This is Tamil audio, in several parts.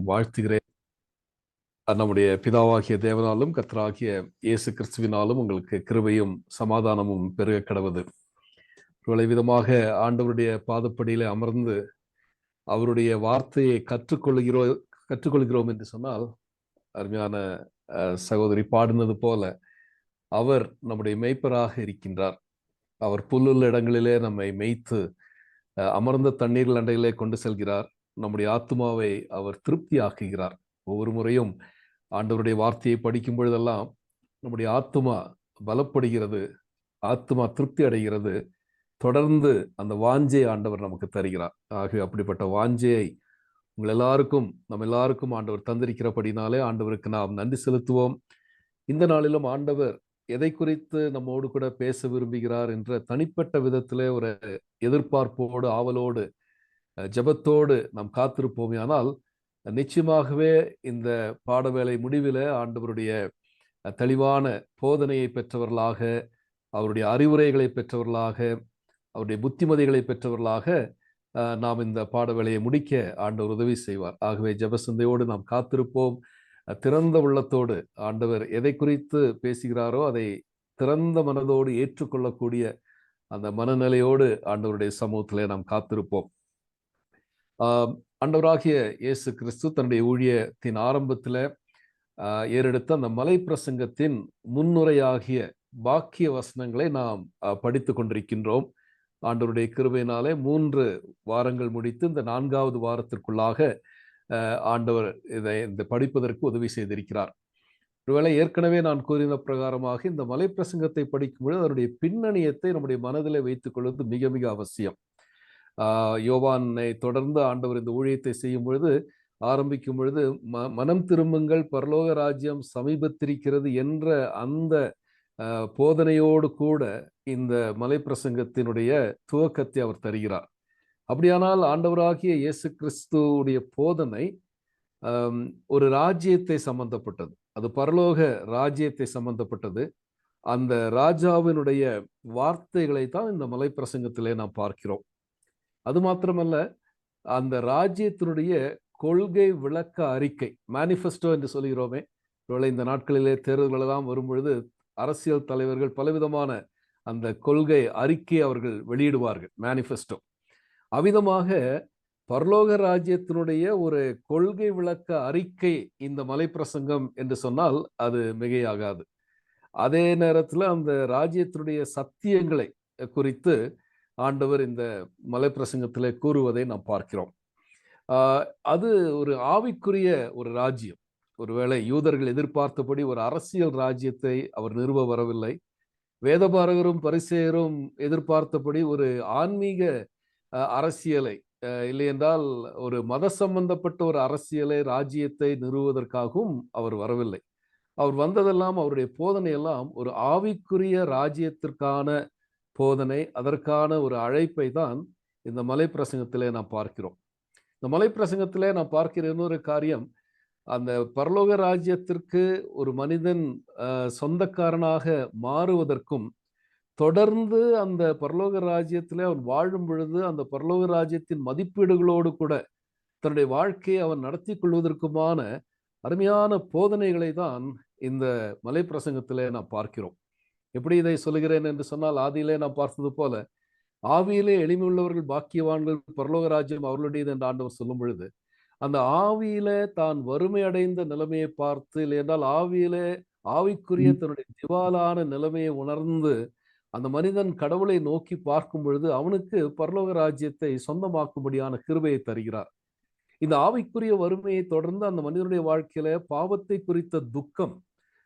வாழ்த்துகிறேன். நம்முடைய பிதாவாகிய தேவனாலும் கர்த்தராகிய இயேசு கிறிஸ்துவினாலும் உங்களுக்கு கிருபையும் சமாதானமும் பெருக கடவது. விதமாக ஆண்டவருடைய பாதப்படியிலே அமர்ந்து அவருடைய வார்த்தையை கற்றுக்கொள்கிறோம் என்று சொன்னால், அருமையான சகோதரி பாடினது போல அவர் நம்முடைய மேய்ப்பராக இருக்கின்றார். அவர் புல்லுள்ள இடங்களிலே நம்மை மேய்த்து அமர்ந்த தண்ணீர் அண்டையிலே கொண்டு செல்கிறார். நம்முடைய ஆத்துமாவை அவர் திருப்தி ஆக்குகிறார். ஒவ்வொரு முறையும் ஆண்டவருடைய வார்த்தையை படிக்கும் பொழுதெல்லாம் நம்முடைய ஆத்துமா பலப்படுகிறது, ஆத்துமா திருப்தி அடைகிறது. தொடர்ந்து அந்த வாஞ்சை ஆண்டவர் நமக்கு தருகிறார். ஆகவே அப்படிப்பட்ட வாஞ்சையை நம்ம எல்லாருக்கும் ஆண்டவர் தந்திருக்கிறபடினாலே ஆண்டவருக்கு நாம் நன்றி செலுத்துவோம். இந்த நாளிலும் ஆண்டவர் எதை குறித்து நம்மோடு கூட பேச விரும்புகிறார் என்ற தனிப்பட்ட விதத்திலே ஒரு எதிர்பார்ப்போடு, ஆவலோடு, ஜெபத்தோடு நாம் காத்திருப்போமே. ஆனால் நிச்சயமாகவே இந்த பாடவேளை முடிவில் ஆண்டவருடைய தெளிவான போதனையை பெற்றவர்களாக, அவருடைய அறிவுரைகளை பெற்றவர்களாக, அவருடைய புத்திமதிகளை பெற்றவர்களாக நாம் இந்த பாடவேளையை முடிக்க ஆண்டவர் உதவி செய்வார். ஆகவே ஜெபசிந்தையோடு நாம் காத்திருப்போம். திறந்த உள்ளத்தோடு ஆண்டவர் எதை குறித்து பேசுகிறாரோ அதை திறந்த மனதோடு ஏற்றுக்கொள்ளக்கூடிய அந்த மனநிலையோடு ஆண்டவருடைய சமூகத்திலே நாம் காத்திருப்போம். ஆண்டவராகிய இயேசு கிறிஸ்து தன்னுடைய ஊழியத்தின் ஆரம்பத்தில் ஏறெடுத்த அந்த மலை பிரசங்கத்தின் முன்னுரையாகிய பாக்கிய வசனங்களை நாம் படித்து கொண்டிருக்கின்றோம். ஆண்டவருடைய கிருபையினாலே 3 வாரங்கள் முடித்து இந்த 4வது வாரத்திற்குள்ளாக ஆண்டவர் இதை படிப்பதற்கு உதவி செய்திருக்கிறார். ஒருவேளை ஏற்கனவே நான் கூறின பிரகாரமாக இந்த மலை பிரசங்கத்தை படிக்கும் பொழுது அதனுடைய பின்னணியத்தை நம்முடைய மனதிலே வைத்துக் கொள்வது மிக மிக அவசியம். யோவானை தொடர்ந்து ஆண்டவர் இந்த ஊழியத்தை செய்யும் பொழுது ஆரம்பிக்கும் பொழுது மனம் திரும்புங்கள், பரலோக ராஜ்யம் சமீபத்திருக்கிறது என்ற அந்த போதனையோடு கூட இந்த மலை பிரசங்கத்தினுடைய துவக்கத்தை அவர் தருகிறார். அப்படியானால் ஆண்டவராகிய இயேசு கிறிஸ்துவுடைய போதனை ஒரு ராஜ்யத்தை சம்பந்தப்பட்டது, அது பரலோக ராஜ்யத்தை சம்பந்தப்பட்டது. அந்த ராஜாவினுடைய வார்த்தைகளை தான் இந்த மலை பிரசங்கத்திலே நாம் பார்க்கிறோம். அது மாத்திரமல்ல, அந்த ராஜ்யத்தினுடைய கொள்கை விளக்க அறிக்கை, மேனிஃபெஸ்டோ என்று சொல்கிறோமே. இந்த நாட்களிலே தேர்தல்கள் எல்லாம் வரும்பொழுது அரசியல் தலைவர்கள் பலவிதமான அந்த கொள்கை அறிக்கை அவர்கள் வெளியிடுவார்கள், மேனிஃபெஸ்டோ. அவ்விதமாக பரலோக ராஜ்யத்தினுடைய ஒரு கொள்கை விளக்க அறிக்கை இந்த மலை பிரசங்கம் என்று சொன்னால் அது மிகையாகாது. அதே நேரத்தில் அந்த ராஜ்யத்தினுடைய சத்தியங்களை குறித்து ஆண்டவர் இந்த மலை பிரசங்கத்திலே கூறுவதை நாம் பார்க்கிறோம். அது ஒரு ஆவிக்குரிய ஒரு ராஜ்யம். ஒருவேளை யூதர்கள் எதிர்பார்த்தபடி ஒரு அரசியல் ராஜ்யத்தை அவர் நிறுவ வரவில்லை. வேதபாரகரும் பரிசேயரும் எதிர்பார்த்தபடி ஒரு ஆன்மீக அரசியலை, இல்லை என்றால் ஒரு மத சம்பந்தப்பட்ட ஒரு அரசியலை, ராஜ்யத்தை நிறுவுவதற்காகவும் அவர் வரவில்லை. அவர் வந்ததெல்லாம், அவருடைய போதனை எல்லாம் ஒரு ஆவிக்குரிய ராஜ்யத்திற்கான போதனை, அதற்கான ஒரு அழைப்பை தான் இந்த மலை பிரசங்கத்திலே நாம் பார்க்கிறோம். இந்த மலை பிரசங்கத்திலே நாம் பார்க்கிற இன்னொரு காரியம், அந்த பரலோக ராஜ்யத்திற்கு ஒரு மனிதன் சொந்தக்காரனாக மாறுவதற்கும், தொடர்ந்து அந்த பரலோக ராஜ்யத்திலே அவன் வாழும் பொழுது அந்த பரலோக ராஜ்யத்தின் மதிப்பீடுகளோடு கூட தன்னுடைய வாழ்க்கையை அவன் நடத்தி கொள்வதற்குமான அருமையான போதனைகளை தான் இந்த மலை பிரசங்கத்திலே நாம் பார்க்கிறோம். எப்படி இதை சொல்கிறேன் என்று சொன்னால், ஆதியிலே நாம் பார்த்தது போல ஆவியிலே எளிமையுள்ளவர்கள் பாக்கியவான்கள், பரலோக ராஜ்யம் அவர்களுடையது என்று ஆண்டவர் சொல்லும் பொழுது, அந்த ஆவியிலே தான் வறுமை அடைந்த நிலைமையை பார்த்து, இல்லை என்றால் ஆவியிலே ஆவிக்குரிய தன்னுடைய திவாலான நிலைமையை உணர்ந்து அந்த மனிதன் கடவுளை நோக்கி பார்க்கும் பொழுது அவனுக்கு பரலோக ராஜ்யத்தை சொந்தமாக்கும்படியான கிருபையை தருகிறார். இந்த ஆவிக்குரிய வறுமையை தொடர்ந்து அந்த மனிதனுடைய வாழ்க்கையில பாவத்தை குறித்த துக்கம்,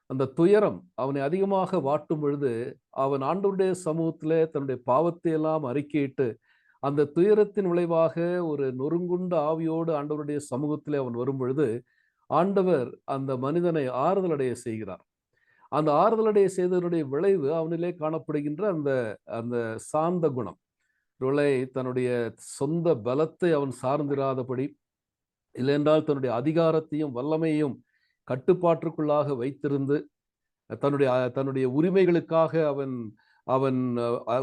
அந்த துயரம் அவனை அதிகமாக வாட்டும் பொழுது அவன் ஆண்டவருடைய சமூகத்திலே தன்னுடைய பாவத்தை எல்லாம் அறிக்கையிட்டு அந்த துயரத்தின் விளைவாக ஒரு நொறுங்குண்ட ஆவியோடு ஆண்டவருடைய சமூகத்திலே அவன் வரும் பொழுது ஆண்டவர் அந்த மனிதனை ஆறுதல் அடைய செய்கிறார். அந்த ஆறுதலடைய செய்ததனுடைய விளைவு அவனிலே காணப்படுகின்ற அந்த அந்த சாந்த குணம். தன்னுடைய சொந்த பலத்தை அவன் சார்ந்திராதபடி, இல்லை என்றால் தன்னுடைய அதிகாரத்தையும் வல்லமையையும் கட்டுப்பாட்டுக்குள்ளாக வைத்திருந்து தன்னுடைய உரிமைகளுக்காக அவன்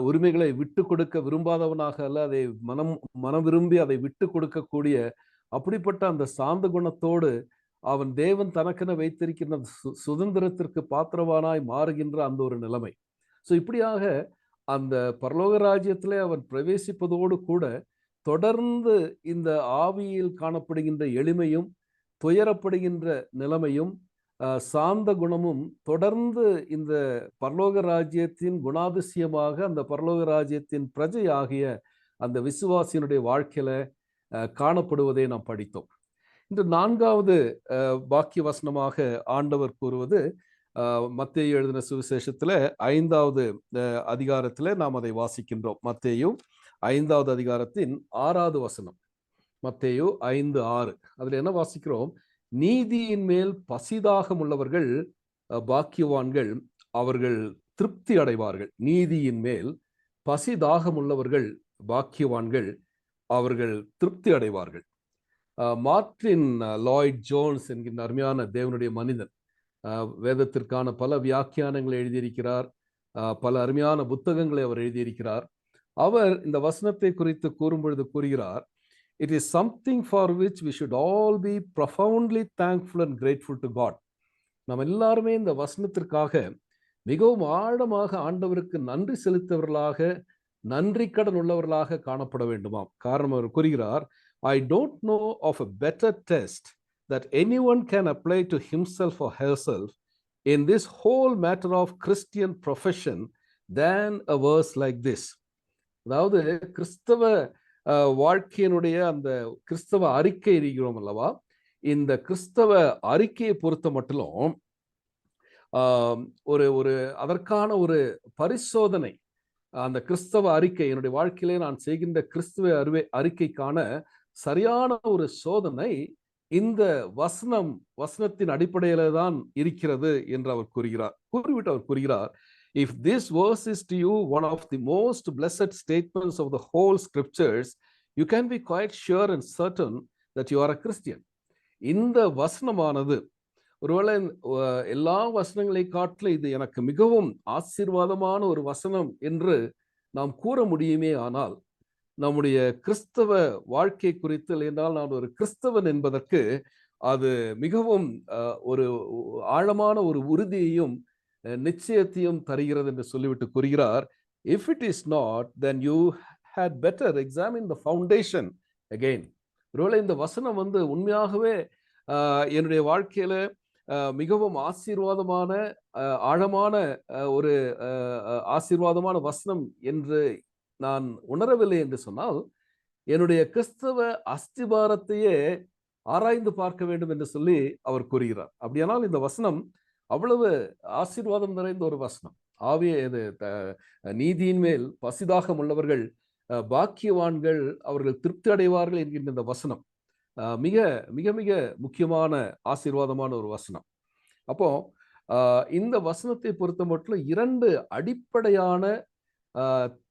உரிமைகளை விட்டு கொடுக்க விரும்பாதவனாக அல்ல, அதை மனம் விரும்பி அதை விட்டு கொடுக்கக்கூடிய அப்படிப்பட்ட அந்த சாந்த குணத்தோடு அவன் தேவன் தனக்கென வைத்திருக்கின்ற சுதந்திரத்திற்கு பாத்திரவானாய் மாறுகின்ற அந்த ஒரு நிலைமை. ஸோ இப்படியாக அந்த பரலோக ராஜ்யத்திலே அவன் பிரவேசிப்பதோடு கூட தொடர்ந்து இந்த ஆவியில் காணப்படுகின்ற எளிமையும் துயரப்படுகின்ற நிலைமையும் சாந்த குணமும் தொடர்ந்து இந்த பரலோக ராஜ்யத்தின் குணாதிசயமாக அந்த பரலோக ராஜ்யத்தின் பிரஜை ஆகிய அந்த விசுவாசியினுடைய வாழ்க்கையில காணப்படுவதை நாம் படித்தோம். இன்று 4வது வாக்கிய வசனமாக ஆண்டவர் கூறுவது மத்தேயு எழுதின சுவிசேஷத்துல 5வது அதிகாரத்துல நாம் அதை வாசிக்கின்றோம். மத்தேயு 5வது அதிகாரத்தின் 6வது வசனம். மத்தேயு 5:6. அதுல என்ன வாசிக்கிறோம்? நீதியின் மேல் பசிதாகம் உள்ளவர்கள் பாக்கியவான்கள், அவர்கள் திருப்தி அடைவார்கள். நீதியின் மேல் பசிதாகம் உள்ளவர்கள் பாக்கியவான்கள், அவர்கள் திருப்தி அடைவார்கள். மார்ட்டின் லாய்ட் ஜோன்ஸ் என்கின்ற அருமையான தேவனுடைய மனிதன் வேதத்திற்கான பல வியாக்கியானங்களை எழுதியிருக்கிறார். பல அருமையான புத்தகங்களை அவர் எழுதியிருக்கிறார். அவர் இந்த வசனத்தை குறித்து கூறும்பொழுது கூறுகிறார், it is something for which we should all be profoundly thankful and grateful to God. நாம் எல்லாருமே இந்த வசனத்திற்காக மிகவும் ஆழமாக ஆண்டவருக்கு நன்றி செலுத்தவர்களாக, நன்றி கடன் உள்ளவர்களாக காணப்பட வேண்டுமாம். காரணம் அவர் கூறுகிறார், I don't know of a better test that anyone can apply to himself or herself in this whole matter of Christian profession than a verse like this. அதாவது கிறிஸ்தவ வாழ்க்கையினுடைய அந்த கிறிஸ்தவ அறிக்கை இருக்கிறோம் அல்லவா, இந்த கிறிஸ்தவ அறிக்கையை பொறுத்த மட்டும் ஒரு அதற்கான ஒரு பரிசோதனை, அந்த கிறிஸ்தவ அறிக்கை, என்னுடைய வாழ்க்கையிலே நான் செய்கின்ற கிறிஸ்தவ அறிக்கைக்கான சரியான ஒரு சோதனை இந்த வசனத்தின் அடிப்படையில தான் இருக்கிறது என்று அவர் கூறுகிறார். கூறிவிட்டு அவர் கூறுகிறார், if this verse is to you one of the most blessed statements of the whole scriptures, you can be quite sure and certain that you are a Christian. இந்த வசனமானது ஒருவேளை எல்லா வசனங்களை காட்டிலும் இது எனக்கு மிகவும் ஆசீர்வாதமான ஒரு வசனம் என்று நாம் கூற முடியுமே. ஆனால் நம்முடைய கிறிஸ்தவ வாழ்க்கை குறித்து, என்றால் நான் ஒரு கிறிஸ்தவன் என்பதற்கு அது மிகவும் ஒரு ஆழமான ஒரு உறுதியையும் நிச்சயத்தையும் தருகிறது என்று சொல்லிவிட்டு கூறுகிறார், if it is not, then you had better examine the foundation again. ஒருவேளை இந்த வசனம் உண்மையாகவே என்னுடைய வாழ்க்கையில மிகவும் ஆசீர்வாதமான ஆழமான ஒரு ஆசீர்வாதமான வசனம் என்று நான் உணரவில்லை என்று சொன்னால், என்னுடைய கிறிஸ்தவ அஸ்திபாரத்தையே ஆராய்ந்து பார்க்க வேண்டும் என்று சொல்லி அவர் கூறுகிறார். அப்படியானால் இந்த வசனம் அவ்வளவு ஆசீர்வாதம் நிறைந்த ஒரு வசனம். நீதியின் மேல் பசிதாகம் உள்ளவர்கள் பாக்கியவான்கள், அவர்கள் திருப்தி அடைவார்கள் என்கின்ற இந்த வசனம் மிக மிக மிக முக்கியமான ஆசீர்வாதமான ஒரு வசனம். அப்போ இந்த வசனத்தை பொறுத்த மட்டும் 2 அடிப்படையான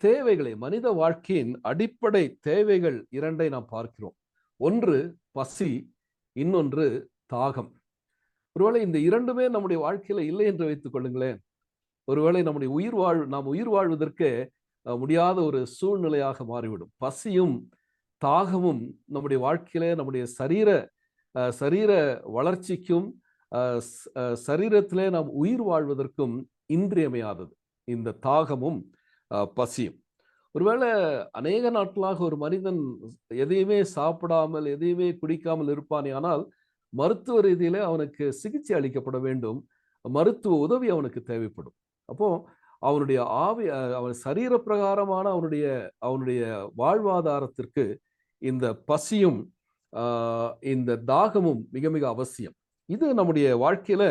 தேவைகளை, மனித வாழ்க்கையின் அடிப்படை தேவைகள் 2ஐ நாம் பார்க்கிறோம். ஒன்று பசி, இன்னொன்று தாகம். ஒருவேளை இந்த 2மே நம்முடைய வாழ்க்கையில இல்லை என்று வைத்துக் கொள்ளுங்களேன், ஒருவேளை நம்முடைய நாம் உயிர் வாழ்வதற்கு முடியாத ஒரு சூழ்நிலையாக மாறிவிடும். பசியும் தாகமும் நம்முடைய வாழ்க்கையில நம்முடைய சரீர வளர்ச்சிக்கும் சரீரத்திலே நாம் உயிர் வாழ்வதற்கும் இன்றியமையாதது இந்த தாகமும் பசியும். ஒருவேளை அநேக நாட்களாக ஒரு மனிதன் எதையுமே சாப்பிடாமல் எதையுமே குடிக்காமல் இருப்பானே, ஆனால் மருத்துவ ரீதியில அவனுக்கு சிகிச்சை அளிக்கப்பட வேண்டும், மருத்துவ உதவி அவனுக்கு தேவைப்படும். அப்போ அவனுடைய அவன் சரீர பிரகாரமான அவனுடைய வாழ்வாதாரத்திற்கு இந்த பசியும் இந்த தாகமும் மிக மிக அவசியம். இது நம்முடைய வாழ்க்கையில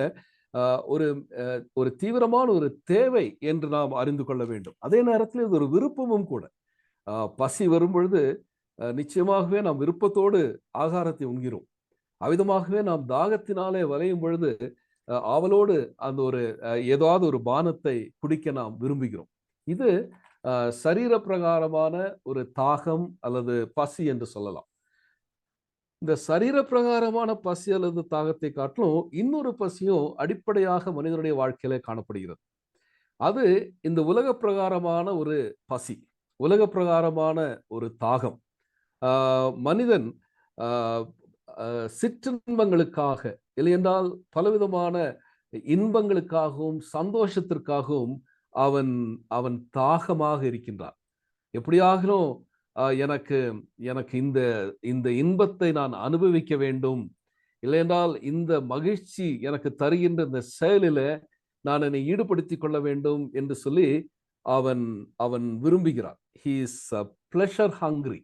ஒரு தீவிரமான ஒரு தேவை என்று நாம் அறிந்து கொள்ள வேண்டும். அதே நேரத்தில் இது ஒரு விருப்பமும் கூட. பசி வரும் பொழுது நிச்சயமாகவே நாம் விருப்பத்தோடு ஆகாரத்தை உண்கிறோம். அவ்விதமாகவே நாம் தாகத்தினாலே வலையும் பொழுது ஆவலோடு அந்த ஏதாவது ஒரு பானத்தை குடிக்க நாம் விரும்புகிறோம். இது சரீர பிரகாரமான ஒரு தாகம் அல்லது பசி என்று சொல்லலாம். இந்த சரீர பிரகாரமான பசி அல்லது தாகத்தை காட்டிலும் இன்னொரு பசியும் அடிப்படையாக மனிதனுடைய வாழ்க்கையில காணப்படுகிறது. அது இந்த உலக பிரகாரமான ஒரு பசி, உலக பிரகாரமான ஒரு தாகம். மனிதன் சிற்றின்பங்களுக்காக, இல்லையென்றால் பலவிதமான இன்பங்களுக்காகவும் சந்தோஷத்திற்காகவும் அவன் அவன் தாகமாக இருக்கின்றான். எப்படியாகிலும் எனக்கு எனக்கு இந்த இந்த இன்பத்தை நான் அனுபவிக்க வேண்டும், இல்லையென்றால் இந்த மகிழ்ச்சி எனக்கு தருகின்ற இந்த செயலில நான் என்னை ஈடுபடுத்திக் கொள்ள வேண்டும் என்று சொல்லி அவன் அவன் விரும்புகிறான். He is pleasure hungry.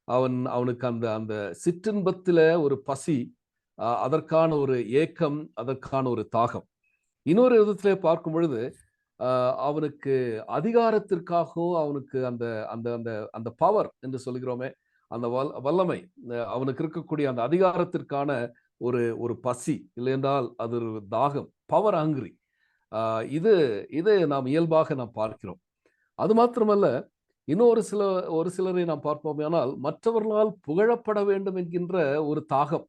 அவனுக்கு அந்த அந்த சிற்றின்பத்தில ஒரு பசி, அதற்கான ஒரு ஏக்கம், அதற்கான ஒரு தாகம். இன்னொரு விதத்திலே பார்க்கும் பொழுது அவனுக்கு அதிகாரத்திற்காகவும் அவனுக்கு அந்த அந்த அந்த அந்த பவர் என்று சொல்கிறோமே, அந்த வல்லமை, அவனுக்கு இருக்கக்கூடிய அந்த அதிகாரத்திற்கான ஒரு ஒரு பசி, இல்லை என்றால் அது ஒரு தாகம், பவர் ஹங்கிரி. இது இது நாம் இயல்பாக நாம் பார்க்கிறோம். அது மாத்திரமல்ல, ஒரு சிலரை நாம் பார்ப்போமேயானால் மற்றவர்களால் புகழப்பட வேண்டும் என்கின்ற ஒரு தாகம்.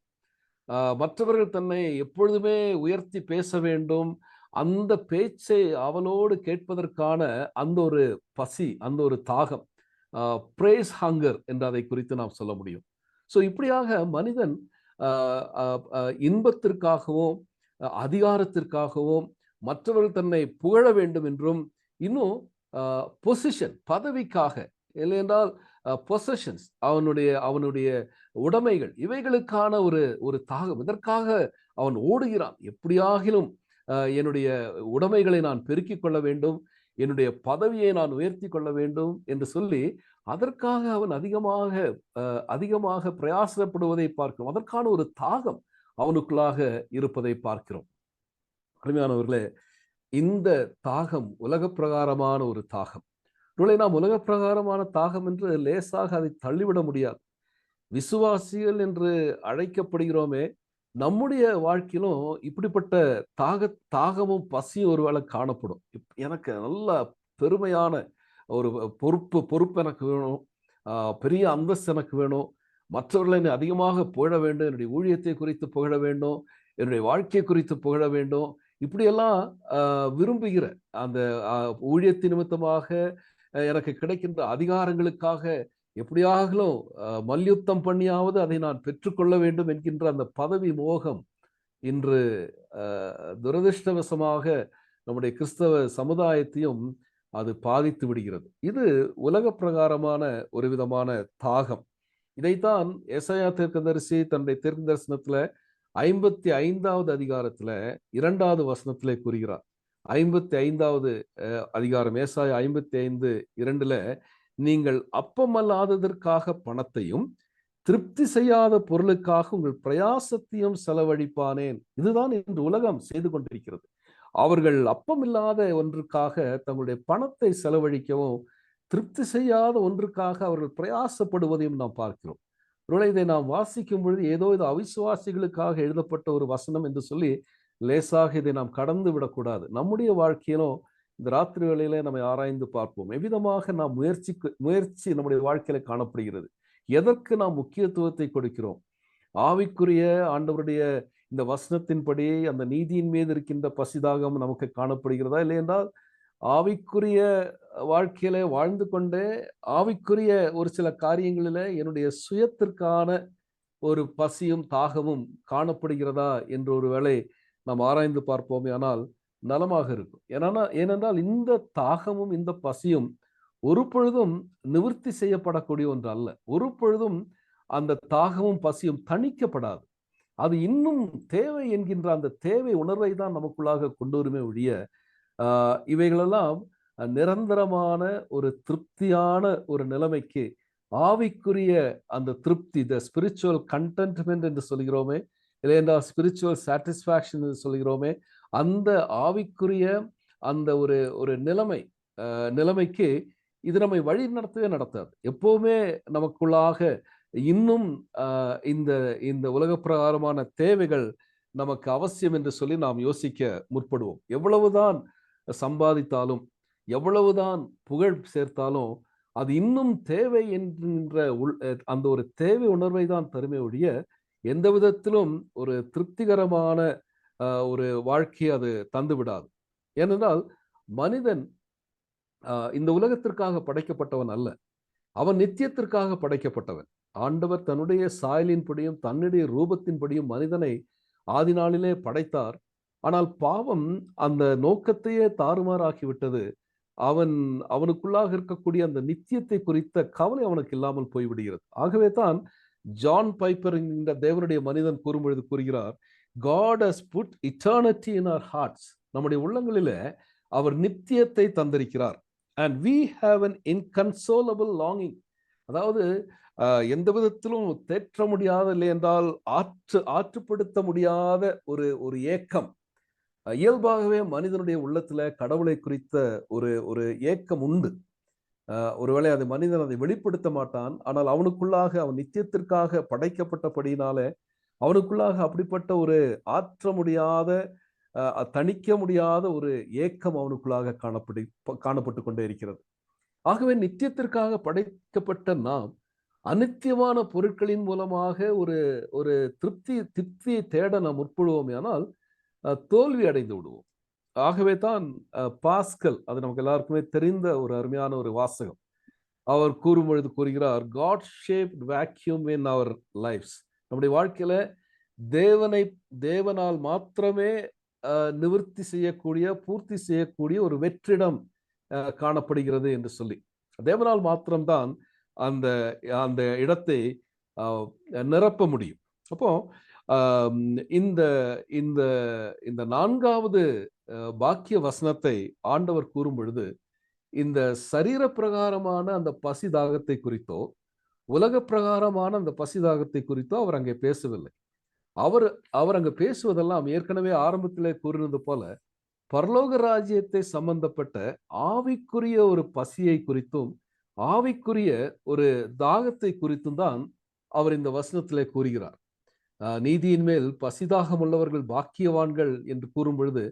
மற்றவர்கள் தன்னை எப்பொழுதுமே உயர்த்தி பேச வேண்டும், அந்த பேச்சை அவளோடு கேட்பதற்கான அந்த ஒரு பசி, அந்த ஒரு தாகம், பிரேஸ் ஹங்கர் என்று அதை குறித்து நாம் சொல்ல முடியும். ஸோ இப்படியாக மனிதன் இன்பத்திற்காகவும் அதிகாரத்திற்காகவும் மற்றவர்கள் தன்னை புகழ வேண்டும் என்றும், இன்னும் பொசிஷன், பதவிக்காக, இல்லையென்றால் பொசஷன்ஸ், அவனுடைய உடைமைகள், இவைகளுக்கான ஒரு ஒரு தாகம், இதற்காக அவன் ஓடுகிறான். எப்படியாகிலும் என்னுடைய உடைமைகளை நான் பெருக்கிக் கொள்ள வேண்டும், என்னுடைய பதவியை நான் உயர்த்தி கொள்ள வேண்டும் என்று சொல்லி அதற்காக அவன் அதிகமாக பிரயாசப்படுவதை பார்க்கிறோம். அதற்கான ஒரு தாகம் அவனுக்குள்ளாக இருப்பதை பார்க்கிறோம். அருமையானவர்களே, இந்த தாகம் உலக பிரகாரமான ஒரு தாகம். நாம் உலக பிரகாரமான தாகம் என்று லேசாக அதை தள்ளிவிட முடியாது. விசுவாசிகள் என்று அழைக்கப்படுகிறோமே, நம்முடைய வாழ்க்கையிலும் இப்படிப்பட்ட தாகமும் பசியும் ஒருவேளை காணப்படும். எனக்கு நல்ல பெருமையான ஒரு பொறுப்பு எனக்கு வேணும், பெரிய அந்தஸ்து எனக்கு வேணும், மற்றவர்களை என்னை அதிகமாக புகழ வேண்டும், என்னுடைய ஊழியத்தை குறித்து புகழ வேண்டும், என்னுடைய வாழ்க்கை குறித்து புகழ வேண்டும், இப்படியெல்லாம் விரும்புகிற அந்த ஊழியத்தின் நிமித்தமாக எனக்கு கிடைக்கின்ற அதிகாரங்களுக்காக எப்படியாகலும் மல்யுத்தம் பண்ணியாவது அதை நான் பெற்றுக்கொள்ள வேண்டும் என்கின்ற அந்த பதவி மோகம் இன்று துரதிருஷ்டவசமாக நம்முடைய கிறிஸ்தவ சமுதாயத்தையும் அது பாதித்து விடுகிறது. இது உலக பிரகாரமான ஒரு விதமான தாகம். இதைத்தான் எசாயா தீர்க்கதரிசி தன்னுடைய தீர்க்க தரிசனத்துல 55வது அதிகாரத்துல 2வது வசனத்திலே கூறுகிறார். 55வது அதிகாரம் ஏசாயா 55:2, நீங்கள் அப்பமல்லாததற்காக பணத்தையும் திருப்தி செய்யாத பொருளுக்காக உங்கள் பிரயாசத்தையும் செலவழிப்பானேன். இதுதான் இன்று உலகம் செய்து கொண்டிருக்கிறது. அவர்கள் அப்பமில்லாத ஒன்றுக்காக தங்களுடைய பணத்தை செலவழிக்கவும், திருப்தி செய்யாத ஒன்றுக்காக அவர்கள் பிரயாசப்படுவதையும் நாம் பார்க்கிறோம். இதை நாம் வாசிக்கும் பொழுது ஏதோ இது அவிசுவாசிகளுக்காக எழுதப்பட்ட ஒரு வசனம் என்று சொல்லி லேசாக இதை நாம் கடந்து விடக்கூடாது. நம்முடைய வாழ்க்கையிலும் இந்த ராத்திரி வேளையில நம்மை ஆராய்ந்து பார்ப்போம். எவ்விதமாக நாம் முயற்சி நம்முடைய வாழ்க்கையில காணப்படுகிறது. எதற்கு நாம் முக்கியத்துவத்தை கொடுக்கிறோம்? ஆவிக்குரிய ஆண்டவருடைய இந்த வசனத்தின்படி அந்த நீதியின் மீது இருக்கின்ற பசிதாகம் நமக்கு காணப்படுகிறதா? இல்லை என்றால் ஆவிக்குரிய வாழ்க்கையில வாழ்ந்து கொண்டே ஆவிக்குரிய ஒரு சில காரியங்களில என்னுடைய சுயத்திற்கான ஒரு பசியும் தாகமும் காணப்படுகிறதா என்று ஒரு வேளை நாம் ஆராய்ந்து பார்ப்போமே, ஆனால் நலமாக இருக்கும். ஏனென்றால் இந்த தாகமும் இந்த பசியும் ஒரு பொழுதும் நிவர்த்தி செய்யப்படக்கூடிய ஒன்று அல்ல. ஒரு பொழுதும் அந்த தாகமும் பசியும் தணிக்கப்படாது. அது இன்னும் தேவை என்கின்ற அந்த தேவை உணர்வை தான் நமக்குள்ளாக கொண்டு வருமே ஒழிய, இவைகளெல்லாம் நிரந்தரமான ஒரு திருப்தியான ஒரு நிலைமைக்கு, ஆவிக்குரிய அந்த திருப்தி, த ஸ்பிரிச்சுவல் கண்டென்ட்மெண்ட் என்று சொல்கிறோமே, இல்லையா ஸ்பிரிச்சுவல் சாட்டிஸ்ஃபேக்ஷன் என்று சொல்கிறோமே, அந்த ஆவிக்குரிய அந்த ஒரு ஒரு நிலைமைக்கு இது நம்மை வழி நடத்தவே நடத்தாது. எப்பவுமே நமக்குள்ளாக இன்னும் இந்த இந்த உலக பிரகாரமான தேவைகள் நமக்கு அவசியம் என்று சொல்லி நாம் யோசிக்க முற்படுவோம். எவ்வளவுதான் சம்பாதித்தாலும், எவ்வளவுதான் புகழ் சேர்த்தாலும், அது இன்னும் தேவை என்கின்ற அந்த ஒரு தேவை உணர்வை தான் தருமே ஒழிய, எந்த விதத்திலும் ஒரு திருப்திகரமான ஒரு வாழ்க்கையை அது தந்து விடாது. ஏனென்றால் மனிதன் இந்த உலகத்திற்காக படைக்கப்பட்டவன் அல்ல, அவன் நித்தியத்திற்காக படைக்கப்பட்டவன். ஆண்டவர் தன்னுடைய சாயலின்படியும் தன்னுடைய ரூபத்தின்படியும் மனிதனை ஆதி நாளிலே படைத்தார். ஆனால் பாவம் அந்த நோக்கத்தையே தாறுமாறாக்கிவிட்டது. அவனுக்குள்ளாக இருக்கக்கூடிய அந்த நித்தியத்தை குறித்த கவலை அவனுக்கு இல்லாமல் போய்விடுகிறது. ஆகவே தான் ஜான் பைப்பர் என்கின்ற தேவனுடைய மனிதன் கூறும்பொழுது கூறுகிறார், God has put eternity in our hearts. நம்முடைய உள்ளங்களிலே அவர் நித்தியத்தை தந்திருக்கிறார். And we have an inconsolable longing. அதாவது எந்த விதத்திலும் தேற்ற முடியாத, இல்லை என்றால் ஆற்றுப்படுத்த முடியாத ஒரு ஏக்கம். இயல்பாகவே மனிதனுடைய உள்ளத்துல கடவுளை குறித்த ஒரு ஏக்கம் உண்டு. ஒருவேளை அது மனிதன் அதை வெளிப்படுத்த மாட்டான். ஆனால் அவனுக்குள்ளாக, அவன் நித்தியத்திற்காக படைக்கப்பட்டபடியினாலே அவனுக்குள்ளாக அப்படிப்பட்ட ஒரு ஆற்ற முடியாத, தணிக்க முடியாத ஒரு ஏக்கம் அவனுக்குள்ளாக காணப்பட்டு கொண்டே இருக்கிறது. ஆகவே நித்தியத்திற்காக படைக்கப்பட்ட நாம் அநித்தியமான பொருட்களின் மூலமாக ஒரு திருப்தியை தேட நாம் முற்படுவோமே ஆனால் தோல்வி அடைந்து விடுவோம். ஆகவே தான் பாஸ்கல், அது நமக்கு எல்லாருக்குமே தெரிந்த ஒரு அருமையான ஒரு வாசகம். அவர் கூறும் பொழுது கூறுகிறார், காட் ஷேப்ட் வேக்யூம் இன் அவர் லைஃப்ஸ். நம்முடைய வாழ்க்கையில தேவனால் மாத்திரமே நிவர்த்தி செய்யக்கூடிய, பூர்த்தி செய்யக்கூடிய ஒரு வெற்றிடம் காணப்படுகிறது என்று சொல்லி, தேவனால் மாத்திரம்தான் அந்த அந்த இடத்தை நிரப்ப முடியும். அப்போ இந்த இந்த இந்த 4வது பாக்கிய வசனத்தை ஆண்டவர் கூறும் பொழுது இந்த சரீர பிரகாரமான அந்த பசி தாகத்தை குறித்தோ உலக பிரகாரமான அந்த பசி தாகத்தை குறித்தோ அவர் அங்கே பேசவில்லை. அவர் அங்க பேசுவதெல்லாம் ஏற்கனவே ஆரம்பத்திலே கூறினது போல பரலோக ராஜ்யத்தை சம்பந்தப்பட்ட ஆவிக்குரிய ஒரு பசியை குறித்தும் ஆவிக்குரிய ஒரு தாகத்தை குறித்தும் தான் அவர் இந்த வசனத்திலே கூறுகிறார். நீதியின் மேல் பசிதாகம் உள்ளவர்கள் பாக்கியவான்கள் என்று கூறும் பொழுது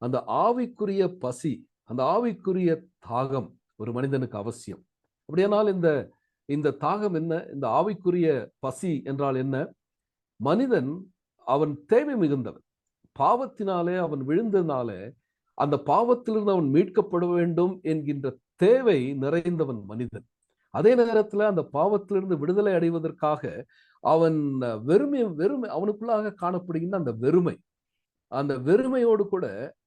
அந்த ஆவிக்குரிய பசி, அந்த ஆவிக்குரிய தாகம் ஒரு மனிதனுக்கு அவசியம். அப்படியானால் இந்த தாகம் என்ன? இந்த ஆவிக்குரிய பசி என்றால் என்ன? மனிதன் அவன் தேவை மிகுந்தவன். பாவத்தினாலே அவன் விழுந்ததினாலே அந்த பாவத்திலிருந்து அவன் மீட்கப்பட வேண்டும் என்கின்ற தேவை நிறைந்தவன் மனிதன். அதே நேரத்துல அந்த பாவத்திலிருந்து விடுதலை அடைவதற்காக அவன் வெறுமை அவனுக்குள்ளாக காணப்படுகின்ற அந்த வெறுமையோடு கூட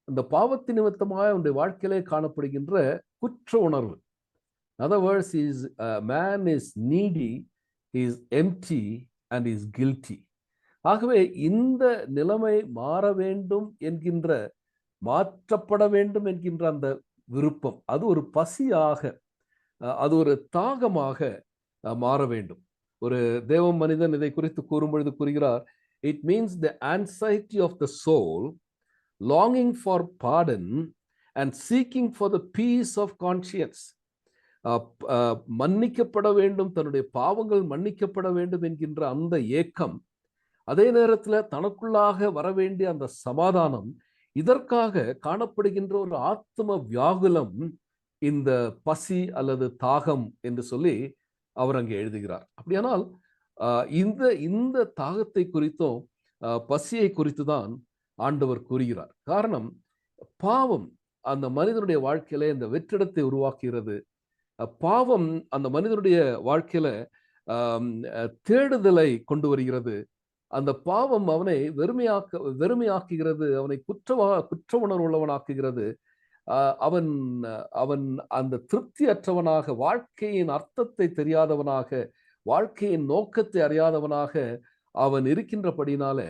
அந்த பாவத்தின் நிமித்தமாக அவனுடைய வாழ்க்கையிலே காணப்படுகின்ற குற்ற உணர்வு. Other words is man is needy, he is empty and is guilty. ஆகவே இந்த நிலைமை மாற வேண்டும் என்கின்ற, மாற்றப்பட வேண்டும் என்கின்ற அந்த விருப்பம், அது ஒரு பசியாக, அது ஒரு தாகமாக மாற வேண்டும். ஒரு தேவ மனிதன் இதை குறித்து கூறும் பொழுது கூறுகிறார், it means the anxiety of the soul, longing for pardon and seeking for the peace of conscience. மன்னிக்கப்பட வேண்டும், தன்னுடைய பாவங்கள் மன்னிக்கப்பட வேண்டும் என்கின்ற அந்த ஏக்கம், அதே நேரத்தில் தனக்குள்ளாக வரவேண்டிய அந்த சமாதானம், இதற்காக காணப்படுகின்ற ஒரு ஆத்ம வியாகுலம் இந்த பசி அல்லது தாகம் என்று சொல்லி அவர் அங்கே எழுதுகிறார். அப்படியானால் இந்த தாகத்தை குறித்தும் பசியை குறித்து தான் ஆண்டவர் கூறுகிறார். காரணம், பாவம் அந்த மனிதனுடைய வாழ்க்கையில இந்த வெற்றிடத்தை உருவாக்குகிறது. பாவம் அந்த மனிதனுடைய வாழ்க்கையில தேடுதலை கொண்டு வருகிறது. அந்த பாவம் அவனை வெறுமையாக்குகிறது, அவனை குற்ற உணர்வு உள்ளவனாக்குகிறது. அவன் அந்த திருப்தி அற்றவனாக, வாழ்க்கையின் அர்த்தத்தை தெரியாதவனாக, வாழ்க்கையின் நோக்கத்தை அறியாதவனாக அவன் இருக்கின்றபடினாலே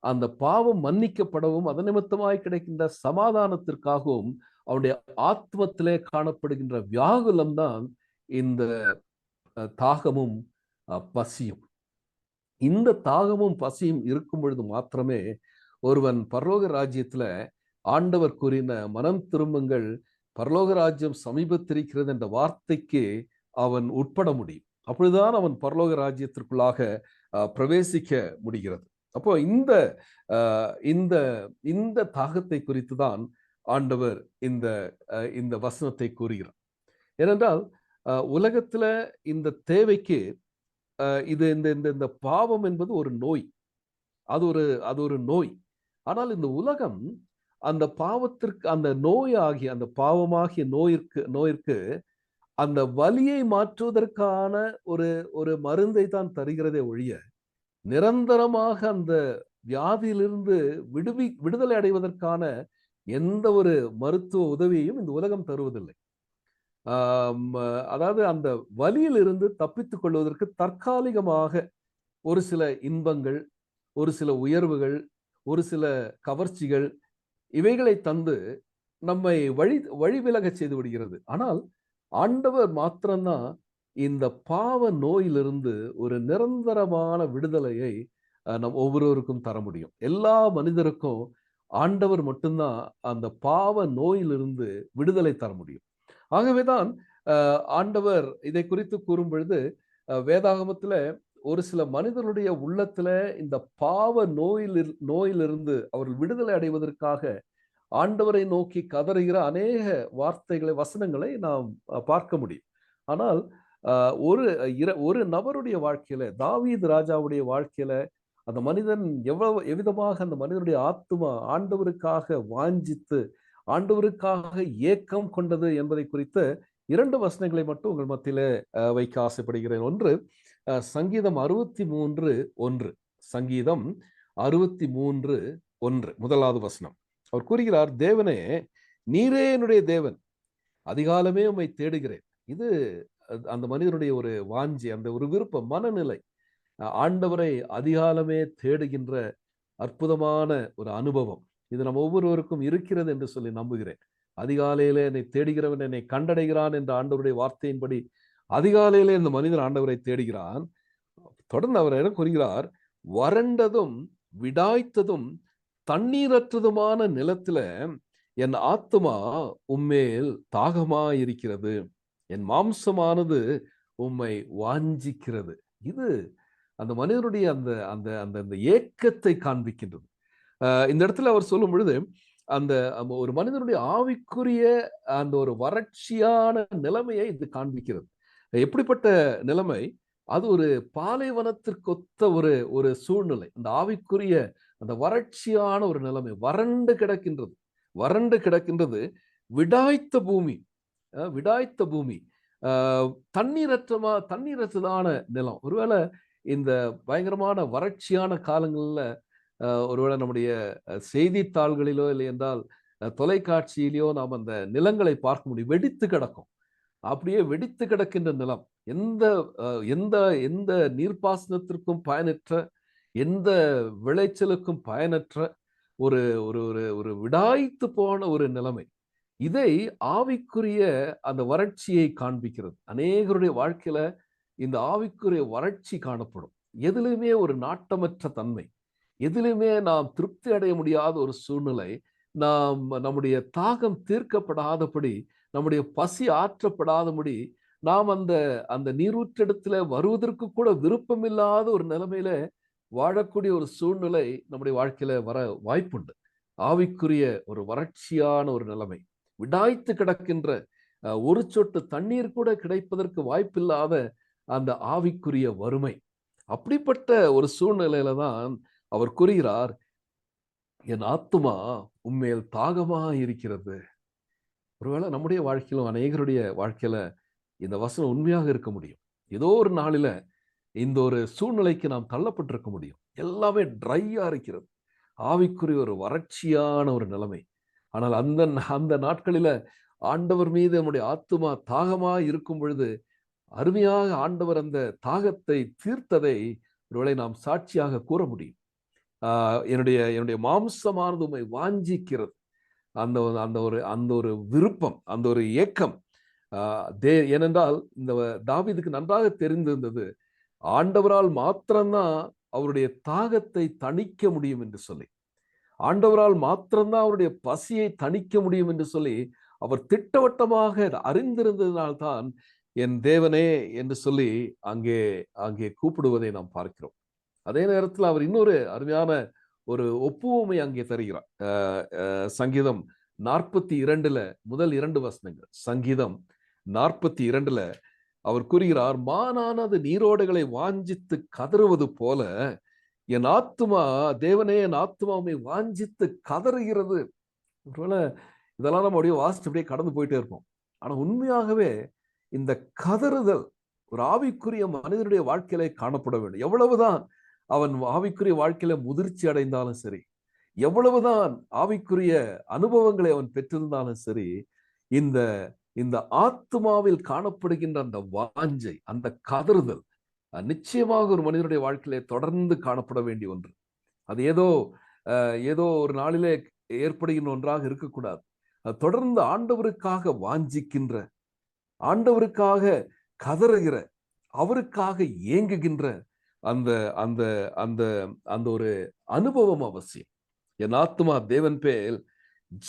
அந்த பாவம் மன்னிக்கப்படவும் அதன் நிமித்தமாய் கிடைக்கின்ற சமாதானத்திற்காகவும் அவனுடைய ஆத்மத்திலே காணப்படுகின்ற வியாகுலம் தான் இந்த தாகமும் பசியும். இந்த தாகமும் பசியும் இருக்கும் பொழுது மாத்திரமே ஒருவன் பரலோக ராஜ்யத்துல ஆண்டவர் கூறின மனம் திரும்புங்கள், பரலோக ராஜ்யம் சமீபத்திருக்கிறது என்ற வார்த்தைக்கு அவன் உட்பட முடியும். அப்பொழுதுதான் அவன் பரலோக ராஜ்யத்திற்குள்ளாக பிரவேசிக்க முடிகிறது. அப்போ இந்த தாகத்தை குறித்து தான் ஆண்டவர் இந்த வசனத்தை கூறுகிறார். ஏனென்றால் உலகத்துல இந்த தேவைக்கு இந்த பாவம் என்பது ஒரு நோய், அது ஒரு நோய். ஆனால் இந்த உலகம் அந்த பாவத்திற்கு, அந்த நோயாகிய, அந்த பாவமாகிய நோயிற்கு அந்த வலியை மாற்றுவதற்கான ஒரு ஒரு மருந்தை தான் தருகிறதே ஒழிய, நிரந்தரமாக அந்த வியாதியிலிருந்து விடுதலை அடைவதற்கான எந்த ஒரு மருத்துவ உதவியையும் இந்த உலகம் தருவதில்லை. அதாவது அந்த வலியிலிருந்து தப்பித்துக் கொள்வதற்கு தற்காலிகமாக ஒரு சில இன்பங்கள், ஒரு சில உயர்வுகள், ஒரு சில கவர்ச்சிகள், இவைகளை தந்து நம்மை வழி விலக செய்து விடுகிறது. ஆனால் ஆண்டவர் மாத்திரம்தான் இந்த பாவ நோயிலிருந்து ஒரு நிரந்தரமான விடுதலையை நம் ஒவ்வொருவருக்கும் தர முடியும். எல்லா மனிதருக்கும் ஆண்டவர் மட்டும்தான் அந்த பாவ நோயிலிருந்து விடுதலை தர முடியும். ஆகவேதான் ஆண்டவர் இதை குறித்து கூறும் பொழுது வேதாகமத்துல ஒரு சில மனிதனுடைய உள்ளத்துல இந்த பாவ நோயிலிருந்து அவர்கள் விடுதலை அடைவதற்காக ஆண்டவரை நோக்கி கதறுகிற அநேக வார்த்தைகளை, வசனங்களை நாம் பார்க்க முடியும். ஆனால் ஒரு நபருடைய வாழ்க்கையில, தாவீது ராஜாவுடைய வாழ்க்கையில அந்த மனிதன் எவ்விதமாக அந்த மனிதனுடைய ஆத்துமா ஆண்டவருக்காக வாஞ்சித்து, ஆண்டவருக்காக ஏக்கம் கொண்டது என்பதை குறித்த 2 வசனங்களை மட்டும் உங்கள் மத்தியிலே வைக்க ஆசைப்படுகிறேன். ஒன்று சங்கீதம் 63:1. சங்கீதம் 63:1 முதலாவது வசனம். அவர் கூறுகிறார், தேவனே நீரே என்னுடைய தேவன், அதிகாலமே உம்மை தேடுகிறேன். இது அந்த மனிதனுடைய ஒரு வாஞ்சி, அந்த ஒரு விருப்பம், மனநிலை. ஆண்டவரை அதிகாலமே தேடுகின்ற அற்புதமான ஒரு அனுபவம் இது நம்ம ஒவ்வொருவருக்கும் இருக்கிறது என்று சொல்லி நம்புகிறேன். அதிகாலையிலே என்னை தேடுகிறவன் என்னை கண்டடைகிறான் என்ற ஆண்டவருடைய வார்த்தையின்படி அதிகாலையிலே இந்த மனிதன் ஆண்டவரை தேடுகிறான். தொடர்ந்து அவர் என்ன கூறுகிறார், வறண்டதும் விடாய்த்ததும் தண்ணீரற்றதுமான நிலத்துல என் ஆத்துமா உம்மேல் தாகமாயிருக்கிறது, என் மாம்சமானது உம்மை வாஞ்சிக்கிறது. இது அந்த மனிதனுடைய அந்த அந்த அந்த அந்த ஏக்கத்தை காண்பிக்கின்றது. இந்த இடத்துல அவர் சொல்லும் பொழுது அந்த ஒரு மனிதனுடைய ஆவிக்குரிய அந்த ஒரு வறட்சியான நிலைமையை இது காண்பிக்கிறது. எப்படிப்பட்ட நிலைமை? அது ஒரு பாலைவனத்திற்கொத்த ஒரு சூழ்நிலை. அந்த ஆவிக்குரிய அந்த வறட்சியான ஒரு நிலைமை, வறண்டு கிடக்கின்றது. விடாய்த்த பூமி, தண்ணீரற்றதான நிலம். ஒருவேளை இந்த பயங்கரமான வறட்சியான காலங்கள்ல ஒருவேளை நம்முடைய செய்தித்தாள்களிலோ இல்லை என்றால் தொலைக்காட்சியிலோ நாம் அந்த நிலங்களை பார்க்க முடியும். வெடித்து கிடக்கும். அப்படியே வெடித்து கிடக்கின்ற நிலம். எந்த எந்த எந்த நீர்ப்பாசனத்திற்கும் பயனற்ற, எந்த விளைச்சலுக்கும் பயனற்ற ஒரு ஒரு ஒரு விடாய்த்து போன ஒரு நிலைமை. இதை ஆவிக்குரிய அந்த வறட்சியை காண்பிக்கிறது. அநேகருடைய வாழ்க்கையில இந்த ஆவிக்குரிய வறட்சி காணப்படும். எதிலுமே ஒரு நாட்டமற்ற தன்மை, எதிலுமே நாம் திருப்தி அடைய முடியாத ஒரு சூழ்நிலை, நம்முடைய தாகம் தீர்க்கப்படாதபடி, நம்முடைய பசி ஆற்றப்படாதபடி, நாம் அந்த அந்த நீரூற்றிடத்துல வருவதற்கு கூட விருப்பமில்லாத ஒரு நிலைமையில வாழக்கூடிய ஒரு சூழ்நிலை நம்முடைய வாழ்க்கையில வர வாய்ப்புண்டு. ஆவிக்குரிய ஒரு வறட்சியான ஒரு நிலைமை, விடாய்த்து கிடக்கின்ற ஒரு சொட்டு தண்ணீர் கூட கிடைப்பதற்கு வாய்ப்பில்லாத அந்த ஆவிக்குரிய வறுமை. அப்படிப்பட்ட ஒரு சூழ்நிலையில தான் அவர் கூறுகிறார், என் ஆத்துமா உம்மேல் தாகமா இருக்கிறது. ஒருவேளை நம்முடைய வாழ்க்கையிலும் அநேகருடைய வாழ்க்கையில இந்த வசனம் உண்மையாக இருக்க முடியும். ஏதோ ஒரு நாளில இந்த ஒரு சூழ்நிலைக்கு நாம் தள்ளப்பட்டிருக்க முடியும். எல்லாமே ட்ரையா இருக்கிறது, ஆவிக்குரிய ஒரு வறட்சியான ஒரு நிலைமை. ஆனால் அந்த அந்த நாட்களில ஆண்டவர் மீது நம்முடைய ஆத்துமா தாகமா இருக்கும் பொழுது அருமையாக ஆண்டவர் அந்த தாகத்தை தீர்த்ததை ஒருவேளை நாம் சாட்சியாக கூற முடியும். என்னுடைய மாம்சமானது உம்மை வாஞ்சிக்கிறது. அந்த அந்த ஒரு விருப்பம், அந்த ஒரு ஏக்கம். ஏனென்றால் இந்த தாவீதுக்கு நன்றாக தெரிந்திருந்தது, ஆண்டவரால் மாத்திரம்தான் அவருடைய தாகத்தை தணிக்க முடியும் என்று சொல்லி, ஆண்டவரால் மாத்திரம்தான் அவருடைய பசியை தணிக்க முடியும் என்று சொல்லி அவர் திட்டவட்டமாக அறிந்திருந்ததினால்தான் என் தேவனே என்று சொல்லி அங்கே அங்கே கூப்பிடுவதை நாம் பார்க்கிறோம். அதே நேரத்தில் அவர் இன்னொரு அருமையான ஒரு ஒப்புவமை அங்கே தருகிறார். சங்கீதம் 42 முதல் 2 வசனங்கள். சங்கீதம் 42 அவர் கூறுகிறார், மானானது நீரோடைகளை வாஞ்சித்து கதறுவது போல என் ஆத்துமா, தேவனே என் ஆத்துமாவை வாஞ்சித்து கதறுகிறது. ஒருவேளை இதெல்லாம் நம்ம அப்படியே வாசிச்சு அப்படியே கடந்து போயிட்டே இருப்போம். ஆனா உண்மையாகவே இந்த கதறுதல் ஒரு ஆவிக்குரிய மனிதனுடைய வாழ்க்கையில காணப்பட வேண்டும். எவ்வளவுதான் அவன் ஆவிக்குரிய வாழ்க்கையில முதிர்ச்சி அடைந்தாலும் சரி, எவ்வளவுதான் ஆவிக்குரிய அனுபவங்களை அவன் பெற்றிருந்தாலும் சரி, இந்த இந்த ஆத்மாவில் காணப்படுகின்ற அந்த வாஞ்சை, அந்த கதறுதல் நிச்சயமாக ஒரு மனிதனுடைய வாழ்க்கையிலே தொடர்ந்து காணப்பட வேண்டிய ஒன்று. அது ஏதோ ஒரு நாளிலே ஏற்படுகின்ற ஒன்றாக இருக்கக்கூடாது. அது தொடர்ந்து ஆண்டவருக்காக வாஞ்சிக்கின்ற, ஆண்டவருக்காக கதறுகிற, அவருக்காக ஏங்குகின்ற அந்த அந்த அந்த அந்த ஒரு அனுபவம் அவசியம். என் ஆத்மா தேவன் பேல்,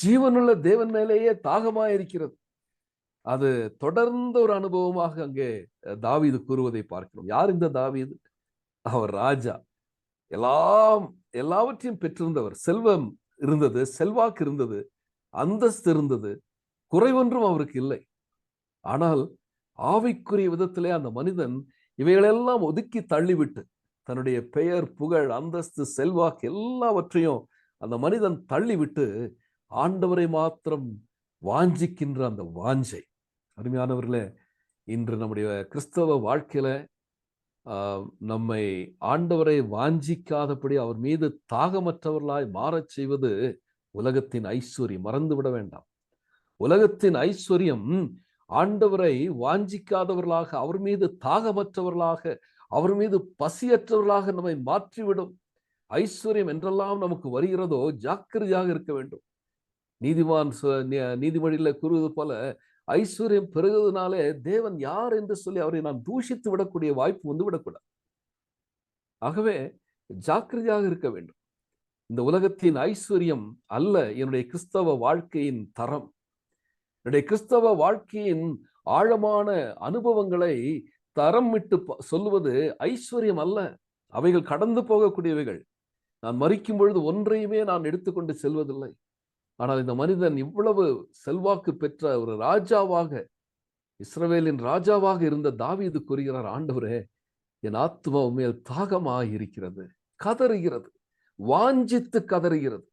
ஜீவனுள்ள தேவன் மேலேயே தாகமாயிருக்கிறது. அது தொடர்ந்த ஒரு அனுபவமாக அங்கே தாவீது கூறுவதை பார்க்கிறோம். யார் இந்த தாவீது? அவர் ராஜா, எல்லாவற்றையும் பெற்றிருந்தவர். செல்வம் இருந்தது, செல்வாக்கு இருந்தது, அந்தஸ்து இருந்தது, குறைவொன்றும் அவருக்கு இல்லை. ஆனால் ஆவிக்குரிய விதத்திலே அந்த மனிதன் இவைகளெல்லாம் ஒதுக்கி தள்ளிவிட்டு, தன்னுடைய பெயர், புகழ், அந்தஸ்து, செல்வாக்கு எல்லாவற்றையும் அந்த மனிதன் தள்ளிவிட்டு ஆண்டவரை மாத்திரம் வாஞ்சிக்கின்ற அந்த வாஞ்சை. அருமையானவர்களே, இன்று நம்முடைய கிறிஸ்தவ வாழ்க்கையில நம்மை ஆண்டவரை வாஞ்சிக்காதபடி அவர் மீது தாகமற்றவர்களாய் மாறச் செய்வது உலகத்தின் ஐஸ்வர்யம். மறந்துவிட வேண்டாம். உலகத்தின் ஐஸ்வர்யம் ஆண்டவரை வாஞ்சிக்காதவர்களாக, அவர் மீது தாகமற்றவர்களாக, அவர் மீது பசியற்றவர்களாக நம்மை மாற்றிவிடும். ஐஸ்வர்யம் என்றெல்லாம் நமக்கு வருகிறதோ ஜாக்கிரதையாக இருக்க வேண்டும். நீதிமொழியில கூறுவது போல, ஐஸ்வர்யம் பெருகுவதனாலே தேவன் யார் என்று சொல்லி அவரை நான் தூஷித்து விடக்கூடிய வாய்ப்பு வந்து விடக்கூடாது. ஆகவே ஜாக்கிரதையாக இருக்க வேண்டும். இந்த உலகத்தின் ஐஸ்வர்யம் அல்ல என்னுடைய கிறிஸ்தவ வாழ்க்கையின் தரம். என்னுடைய கிறிஸ்தவ வாழ்க்கையின் ஆழமான அனுபவங்களை தரம் விட்டு சொல்லுவது ஐஸ்வர்யம் அல்ல. அவைகள் கடந்து போகக்கூடியவைகள். நான் மரிக்கும் பொழுது ஒன்றையுமே நான் எடுத்துக்கொண்டு செல்வதில்லை. ஆனால் இந்த மனிதன் இவ்வளவு செல்வாக்கு பெற்ற ஒரு ராஜாவாக, இஸ்ரவேலின் ராஜாவாக இருந்த தாவீது கூறுகிறார், ஆண்டவரே, என் ஆத்மா உண்மையில் தாகமாக இருக்கிறது, கதறுகிறது, வாஞ்சித்து கதறுகிறது.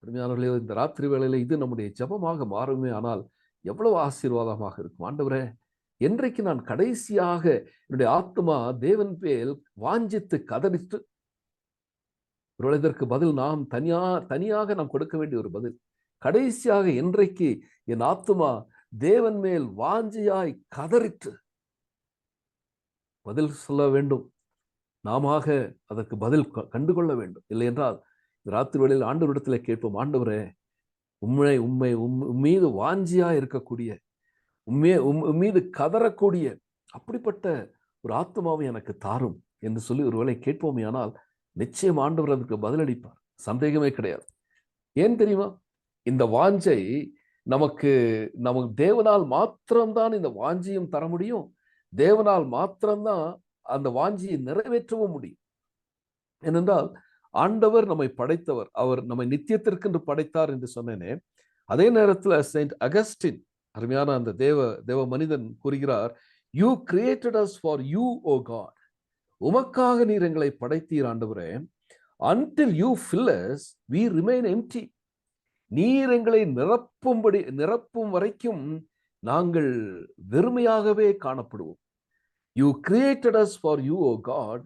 அருமையானவர்களே, இந்த ராத்திரி வேளையில இது நம்முடைய ஜெபமாக மாறுமே ஆனால் எவ்வளவு ஆசீர்வாதமாக இருக்கும். ஆண்டவரே, என்றைக்கு நான் கடைசியாக என்னுடைய ஆத்மா தேவன் பேல் வாஞ்சித்து கதறிட்டு, ஒருவேளை இதற்கு பதில் நாம் தனியாக நாம் கொடுக்க வேண்டிய ஒரு பதில். கடைசியாக என்றைக்கு என் ஆத்துமா தேவன் மேல் வாஞ்சியாய் கதறிட்டு பதில் சொல்ல வேண்டும். நாம அதற்கு பதில் கண்டுகொள்ள வேண்டும். இல்லை என்றால் ராத்திரி வேளையில் ஆண்டவரிடத்துல கேட்போம், ஆண்டவரே, மீது வாஞ்சியா இருக்கக்கூடிய, மீது கதறக்கூடிய அப்படிப்பட்ட ஒரு ஆத்மாவை எனக்கு தாரும் என்று சொல்லி ஒருவேளை கேட்போமே ஆனால் நிச்சயம் ஆண்டவர் அதுக்கு பதிலளிப்பார். சந்தேகமே கிடையாது. ஏன் தெரியுமா? இந்த வாஞ்சை நமக்கு தேவனால் மாத்திரம்தான் இந்த வாஞ்சியும் தர முடியும். தேவனால் மாத்திரம்தான் அந்த வாஞ்சியை நிறைவேற்றவும் முடியும். ஏனென்றால் ஆண்டவர் நம்மை படைத்தவர். அவர் நம்மை நித்தியத்திற்கென்று படைத்தார் என்று சொன்னேனே, அதே நேரத்தில் செயின்ட் அகஸ்டின், அருமையான அந்த தேவ மனிதன் கூறுகிறார், you created us for you, O God. உமக்காக நீர் எங்களை படைத்தீர் ஆண்டவரே. until you fill us we remain empty. நீர் எங்களை நிரப்பும் வரைக்கும் நாங்கள் வெறுமையாகவே காணப்படுவோம். You created us for you, O God.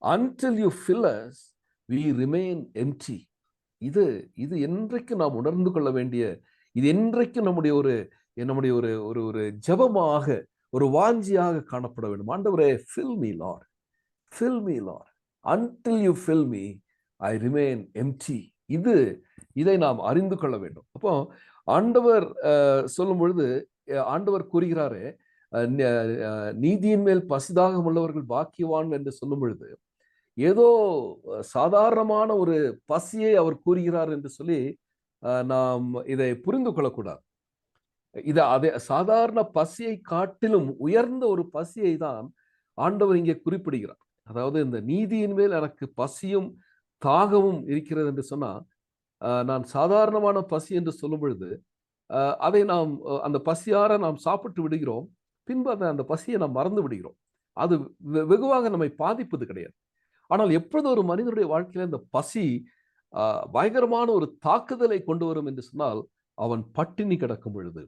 Until you fill us we remain empty. இது என்றைக்கு நாம் உணர்ந்து கொள்ள வேண்டிய, இது என்றைக்கு நம்முடைய ஒரு ஜெபமாக, ஒரு வாஞ்சியாக காணப்பட வேண்டும். ஆண்டவரே, fill me Lord, fill me Lord. Until you fill me I remain empty. இதை நாம் அறிந்து கொள்ள வேண்டும். அப்போ ஆண்டவர் சொல்லும் பொழுது ஆண்டவர் கூறுகிறாரே, நீதியின் மேல் பசிதாகம் உள்ளவர்கள் பாக்கியவான் என்று சொல்லும் பொழுது ஏதோ சாதாரணமான ஒரு பசியை அவர் கூறுகிறார் என்று சொல்லி நாம் இதை புரிந்து கொள்ளக்கூடாது. அதே சாதாரண பசியை காட்டிலும் உயர்ந்த ஒரு பசியை தான் ஆண்டவர் இங்கே குறிப்பிடுகிறார். அதாவது இந்த நீதியின் மேல் எனக்கு பசியும் தாகமும் இருக்கிறது என்று சொன்னா, நான் சாதாரணமான பசி என்று சொல்லும் பொழுது அதை நாம் அந்த பசியார நாம் சாப்பிட்டு விடுகிறோம். பின்பு அந்த பசியை நாம் மறந்து விடுகிறோம். அது வெகுவாக நம்மை பாதிப்பது கிடையாது. ஆனால் எப்பொழுது ஒரு மனிதனுடைய வாழ்க்கையில இந்த பசி பயங்கரமான ஒரு தாக்குதலை கொண்டு வரும் என்று சொன்னால், அவன் பட்டினி கிடக்கும் பொழுது,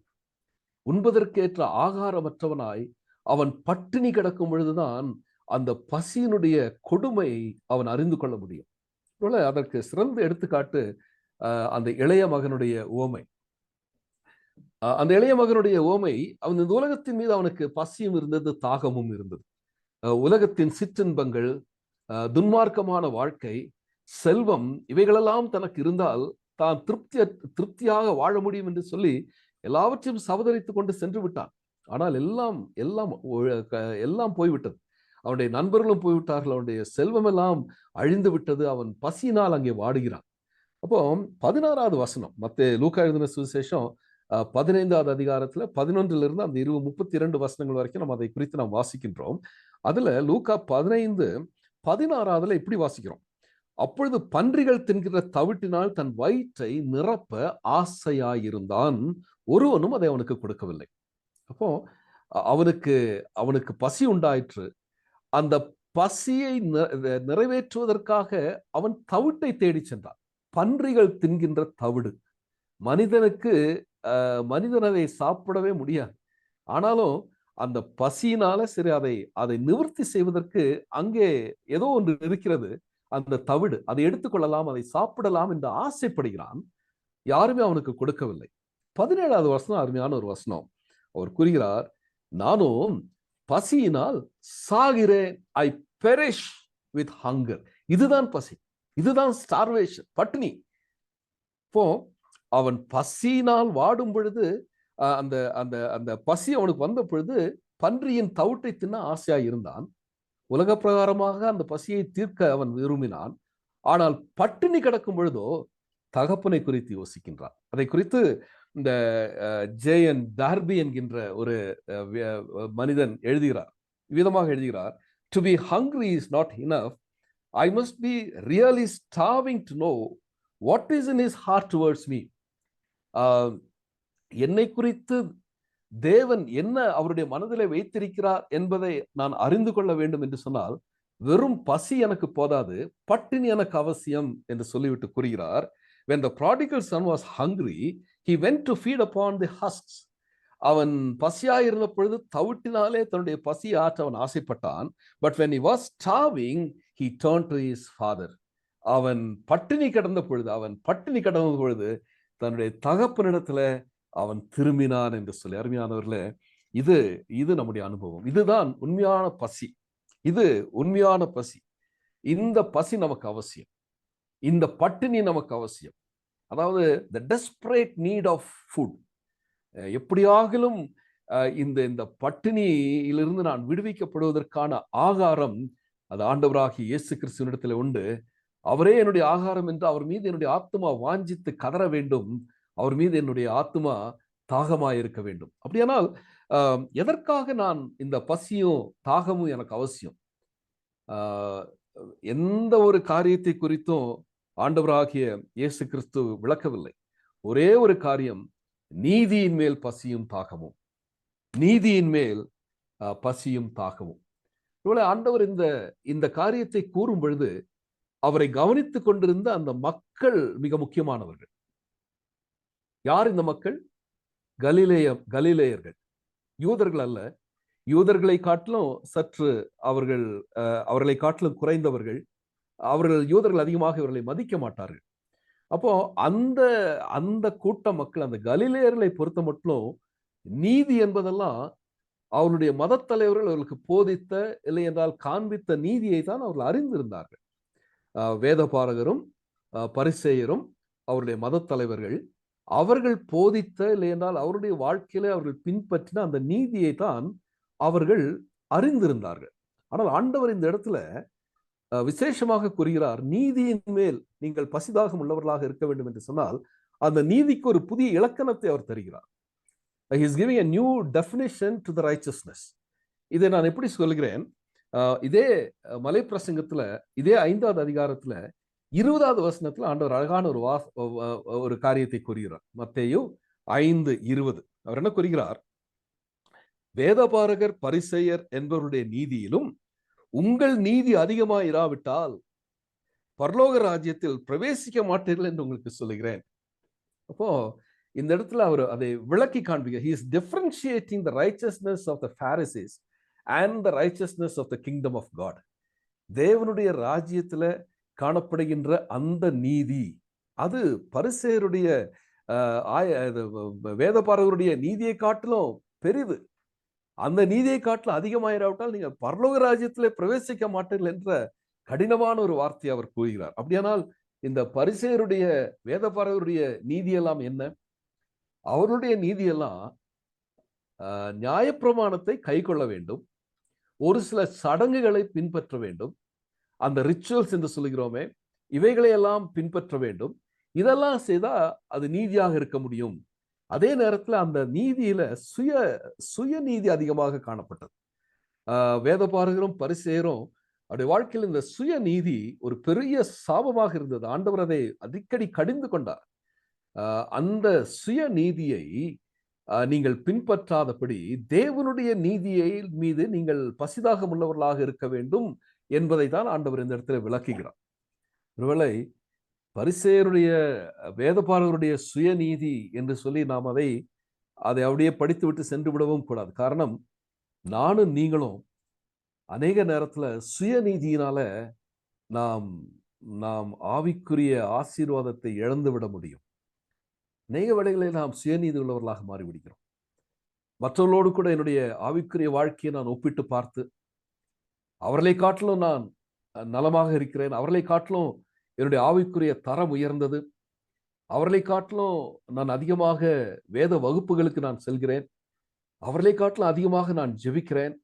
உண்பதற்கேற்ற ஆகாரமற்றவனாய் அவன் பட்டினி கிடக்கும் பொழுதுதான் அந்த பசியினுடைய கொடுமை அவன் அறிந்து கொள்ள முடியும். அதற்கு சிறந்த எடுத்துக்காட்டு அந்த இளைய மகனுடைய உவமை. அந்த இளைய மகனுடைய உவமை, அவன் இந்த உலகத்தின் மீது அவனுக்கு பசியும் இருந்தது, தாகமும் இருந்தது. உலகத்தின் சிற்றின்பங்கள், துன்மார்க்கமான வாழ்க்கை, செல்வம், இவைகளெல்லாம் தனக்கு இருந்தால் தான் திருப்தியாக வாழ முடியும் என்று சொல்லி எல்லாவற்றையும் சவதரித்துக் கொண்டு சென்று விட்டான். ஆனால் எல்லாம் எல்லாம் எல்லாம் போய்விட்டது. அவனுடைய நண்பர்களும் போய்விட்டார்கள், அவனுடைய செல்வம் எல்லாம் அழிந்து விட்டது. அவன் பசியினால் அங்கே வாடுகிறான். அப்போ 16வது வசனம், லூக்கா எழுதின சுவிசேஷம் 15வது அதிகாரத்துல 11 அந்த 32 வசனங்கள் வரைக்கும் நம்ம அதை குறித்து நாம் வாசிக்கின்றோம். அதுல லூக்கா 15:16 இப்படி வாசிக்கிறோம். அப்பொழுது பன்றிகள் தின்கிற தவிட்டினால் தன் வயிற்றை நிரப்ப ஆசையாயிருந்தான், ஒருவனும் அதை அவனுக்கு கொடுக்கவில்லை. அப்போ அவனுக்கு பசி உண்டாயிற்று. அந்த பசியை நிறைவேற்றுவதற்காக அவன் தவிட்டை தேடி சென்றான். பன்றிகள் தின்கின்ற தவிடு, மனிதன் அதை சாப்பிடவே முடியாது. ஆனாலும் அந்த பசியினால சரி அதை நிவர்த்தி செய்வதற்கு அங்கே ஏதோ ஒன்று இருக்கிறது, அந்த தவிடு, அதை எடுத்துக்கொள்ளலாம், அதை சாப்பிடலாம் என்று ஆசைப்படுகிறான். யாருமே அவனுக்கு கொடுக்கவில்லை. 17வது வசனம் அருமையான ஒரு வசனம். அவர் கூறுகிறார், நானும் பசியினால் சாகிறேன், ஐ பெரிஷ் வித் ஹங்கர். இதுதான் பசி, இதுதான் ஸ்டார்வேஷன், பட்டினி. இப்போ அவன் பசியினால் வாடும் பொழுது, அந்த அந்த அந்த பசி அவனுக்கு வந்த பொழுது பன்றியின் தவிட்டை தின்ன ஆசையா இருந்தான். உலக பிரகாரமாக அந்த பசியை தீர்க்க அவன் விரும்பினான். ஆனால் பட்டினி கிடக்கும் பொழுதோ தகப்பனை குறித்து யோசிக்கின்றான். அதை குறித்து இந்த ஜேஎன் டார்பி என்கின்ற ஒரு மனிதன் எழுதுகிறார். விதமாக எழுதுகிறார், to be hungry is not enough, I must be really starving to know what is in his heart towards me. என்னை குறித்து தேவன் என்ன அவருடைய மனதிலே வைத்திருக்கிறார் என்பதை நான் அறிந்து கொள்ள வேண்டும் என்று சொன்னால் வெறும் பசி எனக்கு போதாது, பட்டினி எனக்கு அவசியம் என்று சொல்லிவிட்டு கூறுகிறார், when the prodigal son was hungry, he went to feed upon the husks. அவன் பசியாய் இருந்த பொழுது தவிட்டினாலே தன்னுடைய பசியை ஆற்ற அவன் ஆசைப்பட்டான். But when he was starving, he turned to his father. அவன் பட்டினி கிடந்த பொழுது தன்னுடைய தகப்பனிடத்துல அவன் திரும்பினான் என்று சொல்லி. அருமையானவர்களே, இது நம்முடைய அனுபவம். இதுதான் உண்மையான பசி. இது உண்மையான பசி. இந்த பசி நமக்கு அவசியம், இந்த பட்டினி நமக்கு அவசியம். அதாவது the desperate need of food. எப்படியாகிலும் இந்த பட்டினியிலிருந்து நான் விடுவிக்கப்படுவதற்கான ஆகாரம் அது ஆண்டவராகிய இயேசு கிறிஸ்துவினிடத்தில் உண்டு. அவரே என்னுடைய ஆகாரம் என்று அவர் மீது என்னுடைய ஆத்துமா வாஞ்சித்து கதற வேண்டும். அவர் மீது என்னுடைய ஆத்துமா தாகமாயிருக்க வேண்டும். அப்படியானால் எதற்காக நான் இந்த பசியும் தாகமும் எனக்கு அவசியம்? எந்த ஒரு காரியத்தை குறித்தும் ஆண்டவராகிய இயேசு கிறிஸ்து விளக்கவில்லை. ஒரே ஒரு காரியம், நீதியின் மேல் பசியும் தாகமும், நீதியின் மேல் பசியும் தாகமும். இவ்வளவு ஆண்டவர் இந்த காரியத்தை கூறும் பொழுது அவரை கவனித்துக் கொண்டிருந்த அந்த மக்கள் மிக முக்கியமானவர்கள். யார் இந்த மக்கள்? கலிலேயர்கள், யூதர்கள் அல்ல. யூதர்களை காட்டிலும் சற்று அவர்களை காட்டிலும் குறைந்தவர்கள். யூதர்கள் அதிகமாக இவர்களை மதிக்க மாட்டார்கள். அப்போ அந்த கூட்ட மக்கள், அந்த கலிலேயர்களை பொறுத்த மட்டும் நீதி என்பதெல்லாம் அவருடைய மத தலைவர்கள் அவர்களுக்கு போதித்த, இல்லை என்றால் காண்பித்த நீதியை தான் அவர்கள் அறிந்திருந்தார்கள். வேதபாரகரும் பரிசேயரும் அவருடைய மத தலைவர்கள் அவர்கள் போதித்த, இல்லை என்றால் அவருடைய வாழ்க்கையில அவர்கள் பின்பற்றின அந்த நீதியை தான் அவர்கள் அறிந்திருந்தார்கள். ஆனால் ஆண்டவர் இந்த இடத்துல விசேஷமாக கூறுகிறார், நீதியின் மேல் நீங்கள் பசிதாகம் உள்ளவர்களாக இருக்க வேண்டும் என்று சொன்னால் அந்த நீதிக்கு ஒரு புதிய இலக்கணத்தை அவர் தருகிறார். He is giving a new definition to the righteousness. இதை நான் எப்படி சொல்கிறேன்? இதே மலை பிரசங்கத்துல, இதே 5வது அதிகாரத்துல 20வது வசனத்துல ஆண்டவர் அழகான ஒரு காரியத்தை கூறுகிறார். மத்தேயு 5:20 அவர் என்ன கூறுகிறார்? வேதபாரகர் பரிசேயர் என்பவருடைய நீதியிலும் உங்கள் நீதி அதிகமாக இராவிட்டால் பரலோக ராஜ்யத்தில் பிரவேசிக்க மாட்டீர்கள் என்று உங்களுக்கு சொல்லுகிறேன். அப்போ இந்த இடத்துல அவர் அதை விளக்கி காண்பிக்க, he is differentiating the righteousness of the Pharisees and the righteousness of the kingdom of God. தேவனுடைய ராஜ்யத்துல காணப்படுகின்ற அந்த நீதி, அது பரிசேயருடைய வேதபாரகருடைய நீதியை காட்டிலும் பெரிது. அந்த நீதியை காட்டிலும் அதிகமாயிராவிட்டால் நீங்க பரலோக ராஜ்யத்திலே பிரவேசிக்க மாட்டீர்கள் என்ற கடினமான ஒரு வார்த்தையை அவர் கூறுகிறார். அப்படியானால் இந்த பரிசேயருடைய வேதபாரகருடைய நீதியெல்லாம் என்ன? அவருடைய நீதியெல்லாம் நியாயப்பிரமாணத்தை கை கொள்ள வேண்டும், ஒரு சில சடங்குகளை பின்பற்ற வேண்டும், அந்த ரிச்சுவல்ஸ் என்று சொல்கிறோமே இவைகளை எல்லாம் பின்பற்ற வேண்டும். இதெல்லாம் செய்தா அது நீதியாக இருக்க முடியும். அதே நேரத்தில் அந்த நீதியில சுயநீதி அதிகமாக காணப்பட்டது. வேதபாரகரும் பரிசேயரும் அவருடைய வாழ்க்கையில் இந்த சுயநீதி ஒரு பெரிய சாபமாக இருந்தது. ஆண்டவர் அதை அடிக்கடி கடிந்து கொண்டார். அந்த சுயநீதியை நீங்கள் பின்பற்றாதபடி தேவனுடைய நீதியை மீது நீங்கள் பசிதாகம் உள்ளவர்களாக இருக்க வேண்டும் என்பதை தான் ஆண்டவர் இந்த இடத்துல விளக்குகிறார். ஒருவேளை பரிசேயருடைய வேதபாரகருடைய சுயநீதி என்று சொல்லி நாம் அதை அப்படியே படித்து விட்டு சென்று விடவும் கூடாது. காரணம், நானும் நீங்களும் அநேக நேரத்துல சுயநீதியினால நாம் ஆவிக்குரிய ஆசீர்வாதத்தை இழந்து விட முடியும். அநேக வேளைகளில் நாம் சுயநீதி உள்ளவர்களாக மாறிவிடுகிறோம். மற்றவர்களோடு கூட என்னுடைய ஆவிக்குரிய வாழ்க்கையை நான் ஒப்பிட்டு பார்த்து, அவர்களை காட்டிலும் நான் நலமாக இருக்கிறேன், அவர்களை காட்டிலும் என்னுடைய ஆவிக்குரிய தரம் உயர்ந்தது, அவர்களை காட்டிலும் நான் அதிகமாக வேத வகுப்புகளுக்கு நான் செல்கிறேன், அவர்களை காட்டிலும் அதிகமாக நான் ஜெபிக்கிறேன்,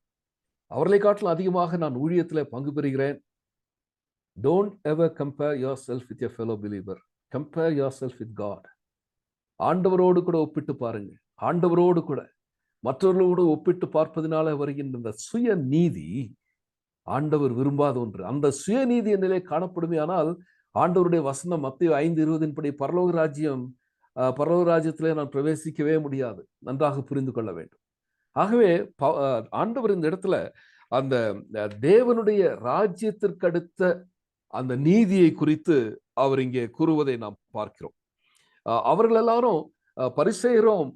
அவர்களை காட்டிலும் அதிகமாக நான் ஊழியத்தில் பங்கு பெறுகிறேன். Don't ever compare yourself with your fellow believer. Compare yourself with God. ஆண்டவரோடு கூட ஒப்பிட்டு பாருங்க. ஆண்டவரோடு கூட மற்றவர்களோடு ஒப்பிட்டு பார்ப்பதனால வருகின்ற இந்த சுய நீதி ஆண்டவர் விரும்பாத ஒன்று. அந்த சுயநீதி நிலை காணப்படுமே ஆனால் ஆண்டவருடைய வசனம் மத்தேயு 5:20 படி பரலோக ராஜ்யத்திலே நான் பிரவேசிக்கவே முடியாது. நன்றாக புரிந்து கொள்ள வேண்டும். ஆகவே ஆண்டவர் இந்த இடத்துல அந்த தேவனுடைய ராஜ்யத்திற்கு அடுத்த அந்த நீதியை குறித்து அவர் இங்கே கூறுவதை நாம் பார்க்கிறோம். அவர்கள் எல்லாரும் பரிசேயரும்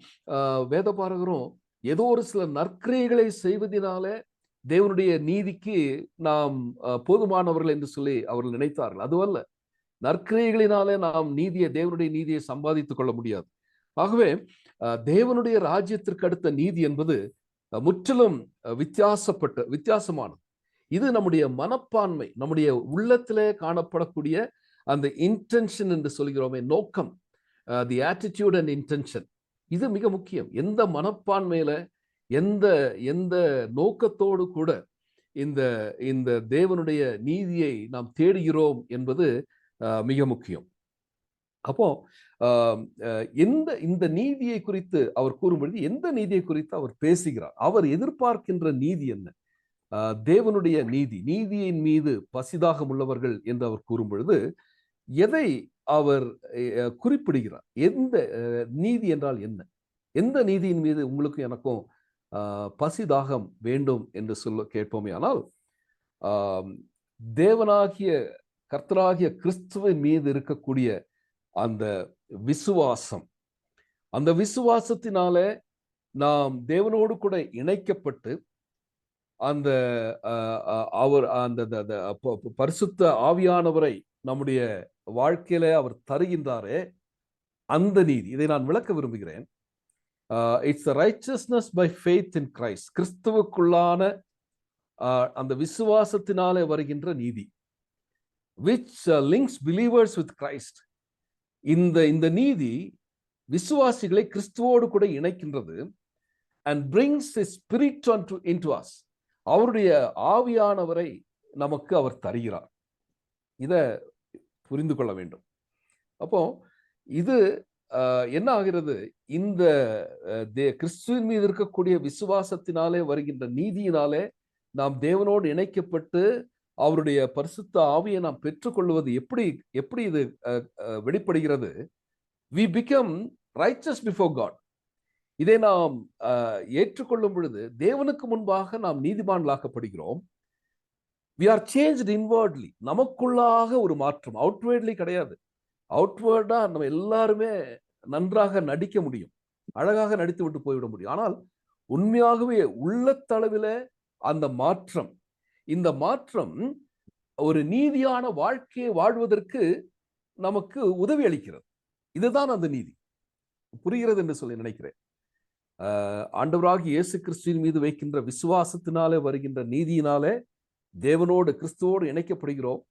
வேதபாரகரும் ஏதோ ஒரு சில நற்கிரியைகளை செய்வதனாலே தேவனுடைய நீதிக்கு நாம் போதுமானவர்கள் என்று சொல்லி அவர்கள் நினைத்தார்கள். அதுவல்ல, நற்கிரியைகளினாலே நாம் தேவனுடைய நீதியை சம்பாதித்துக் கொள்ள முடியாது. ஆகவே தேவனுடைய ராஜ்யத்திற்கு அடுத்த நீதி என்பது முற்றிலும் வித்தியாசமானது. இது நம்முடைய மனப்பான்மை, நம்முடைய உள்ளத்திலே காணப்படக்கூடிய அந்த இன்டென்ஷன் என்று சொல்கிறோமே, நோக்கம், தி ஆட்டிடியூட் அண்ட் இன்டென்ஷன், இது மிக முக்கியம். எந்த மனப்பான்மையில எந்த நோக்கத்தோடு கூட இந்த தேவனுடைய நீதியை நாம் தேடுகிறோம் என்பது மிக முக்கியம். அப்போ இந்த நீதியை குறித்து அவர் கூறும்பொழுது எந்த நீதியை குறித்து அவர் பேசுகிறார், அவர் எதிர்பார்க்கின்ற நீதி என்ன? தேவனுடைய நீதியின் மீது பசிதாகம் உள்ளவர்கள் என்று அவர் கூறும் பொழுது எதை அவர் குறிப்பிடுகிறார்? எந்த நீதி என்றால் என்ன? எந்த நீதியின் மீது உங்களுக்கும் எனக்கும் பசிதாகம் வேண்டும் என்று கேட்போமே ஆனால், தேவனாகிய கர்த்தராகிய கிறிஸ்துவின் மீது இருக்கக்கூடிய அந்த விசுவாசம், அந்த விசுவாசத்தினால நாம் தேவனோடு கூட இணைக்கப்பட்டு அந்த பரிசுத்த ஆவியானவரை நம்முடைய வாழ்க்கையில அவர் தருகின்றாரே, அந்த நீதி, இதை நான் விளக்க விரும்புகிறேன். It's righteousness by faith in Christ. கிறிஸ்துவுக்குள்ளான அந்த விசுவாசத்தினாலே வருகின்ற நீதி, which links believers with Christ. இந்த நீதி விசுவாசிகளை கிறிஸ்துவோடு கூட இணைக்கின்றது. and brings his spirit into us. அவருடைய ஆவியானவரை நமக்கு அவர் தருகிறார். இத புரிந்து கொள்ள வேண்டும். அப்போ இது என்ன ஆகிறது? இந்த கிறிஸ்துவின் மீது இருக்கக்கூடிய விசுவாசத்தினாலே வருகின்ற நீதியினாலே நாம் தேவனோடு இணைக்கப்பட்டு அவருடைய பரிசுத்த ஆவியை நாம் பெற்றுக்கொள்வது எப்படி இது வெளிப்படுகிறது? we become righteous before God. இதை நாம் ஏற்றுக்கொள்ளும் பொழுது தேவனுக்கு முன்பாக நாம் நீதிமான்களாக்கப்படுகிறோம். we are changed inwardly. நமக்குள்ளாக ஒரு மாற்றம், அவுட்வேர்ட்லி கிடையாது. அவுட்வேர்டா நம்ம எல்லாருமே நன்றாக நடிக்க முடியும், அழகாக நடித்து விட்டு போய்விட முடியும். ஆனால் உண்மையாகவே உள்ளத்தளவில அந்த மாற்றம், இந்த மாற்றம் ஒரு நீதியான வாழ்க்கையை வாழ்வதற்கு நமக்கு உதவி அளிக்கிறது. இதுதான் அந்த நீதி. புரிகிறது என்று சொல்லி நினைக்கிறேன். ஆண்டவராகிய இயேசு கிறிஸ்துவின் மீது வைக்கின்ற விசுவாசத்தினாலே வருகின்ற நீதியினாலே தேவனோடு, கிறிஸ்துவோடு இணைக்கப்படுகிறோம்.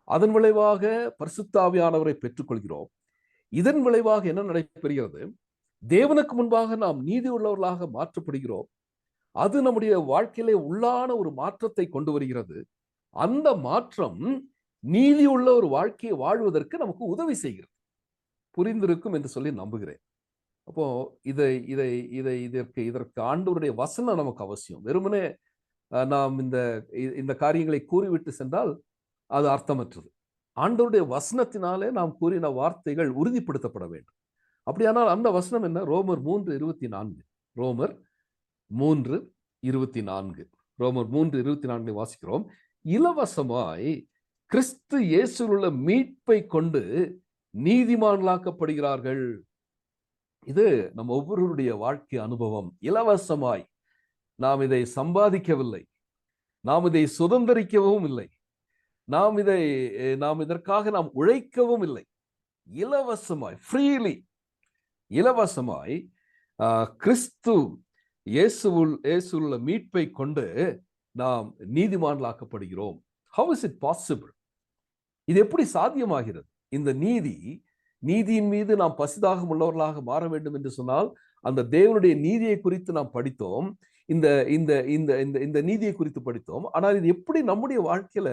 அதன் விளைவாக பரிசுத்த ஆவியானவரை பெற்றுக்கொள்கிறோம். இதன் விளைவாக என்ன நடைபெறுகிறது? தேவனுக்கு முன்பாக நாம் நீதி உள்ளவர்களாக மாற்றப்படுகிறோம். அது நம்முடைய வாழ்க்கையிலே உள்ளான ஒரு மாற்றத்தை கொண்டு வருகிறது. அந்த மாற்றம் நீதி உள்ள ஒரு வாழ்க்கையை வாழ்வதற்கு நமக்கு உதவி செய்கிறது. புரிந்திருக்கும் என்று சொல்லி நம்புகிறேன். அப்போ இதற்கு ஆண்டவருடைய வசனம் நமக்கு அவசியம். வெறுமனே நாம் இந்த காரியங்களை கூறிவிட்டு சென்றால் அது அர்த்தமற்றது. ஆண்டவருடைய வசனத்தினாலே நாம் கூறின வார்த்தைகள் உறுதிப்படுத்தப்பட வேண்டும். அப்படியானால் அந்த வசனம் என்ன? ரோமர் 3:24. ரோமர் 3:24 வாசிக்கிறோம். இலவசமாய் கிறிஸ்து இயேசுவில் உள்ள மீட்பை கொண்டு நீதிமான்களாக்கப்படுகிறார்கள். இது நம்ம ஒவ்வொருவருடைய வாழ்க்கை அனுபவம். இலவசமாய். நாம் இதை சம்பாதிக்கவில்லை, நாம் இதை சுதந்திரிக்கவும் இல்லை, நாம் இதற்காக நாம் உழைக்கவும் இல்லை. இலவசமாய், ஃப்ரீலி, இலவசமாய் கிறிஸ்து இயேசுவுள்ள மீட்பை கொண்டு நாம் நீதிமான்களாக்கப்படுகிறோம். How is it possible? இது எப்படி சாத்தியமாகிறது? இந்த நீதியின் மீது நாம் பசிதாகம் உள்ளவர்களாக மாற வேண்டும் என்று சொன்னால் அந்த தேவனுடைய நீதியை குறித்து நாம் படித்தோம். இந்த நீதியை குறித்து படித்தோம். ஆனால் இது எப்படி நம்முடைய வாழ்க்கையில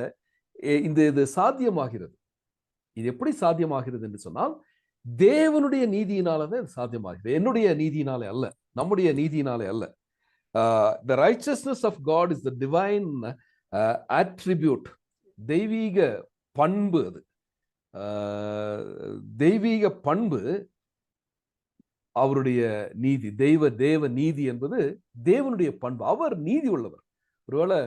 இது சாத்தியமாகிறது? இது எப்படி சாத்தியமாகிறது என்று சொன்னால் தேவனுடைய நீதியினாலதான் இது சாத்தியமாகிறது. என்னுடைய நீதியினாலே அல்ல, நம்முடைய நீதியினாலே அல்ல. The righteousness of God is the divine attribute. தெய்வீக பண்பு. அது தெய்வீக பண்பு, அவருடைய நீதி, தேவ நீதி என்பது தேவனுடைய பண்பு. அவர் நீதி உள்ளவர். ஒருவேளை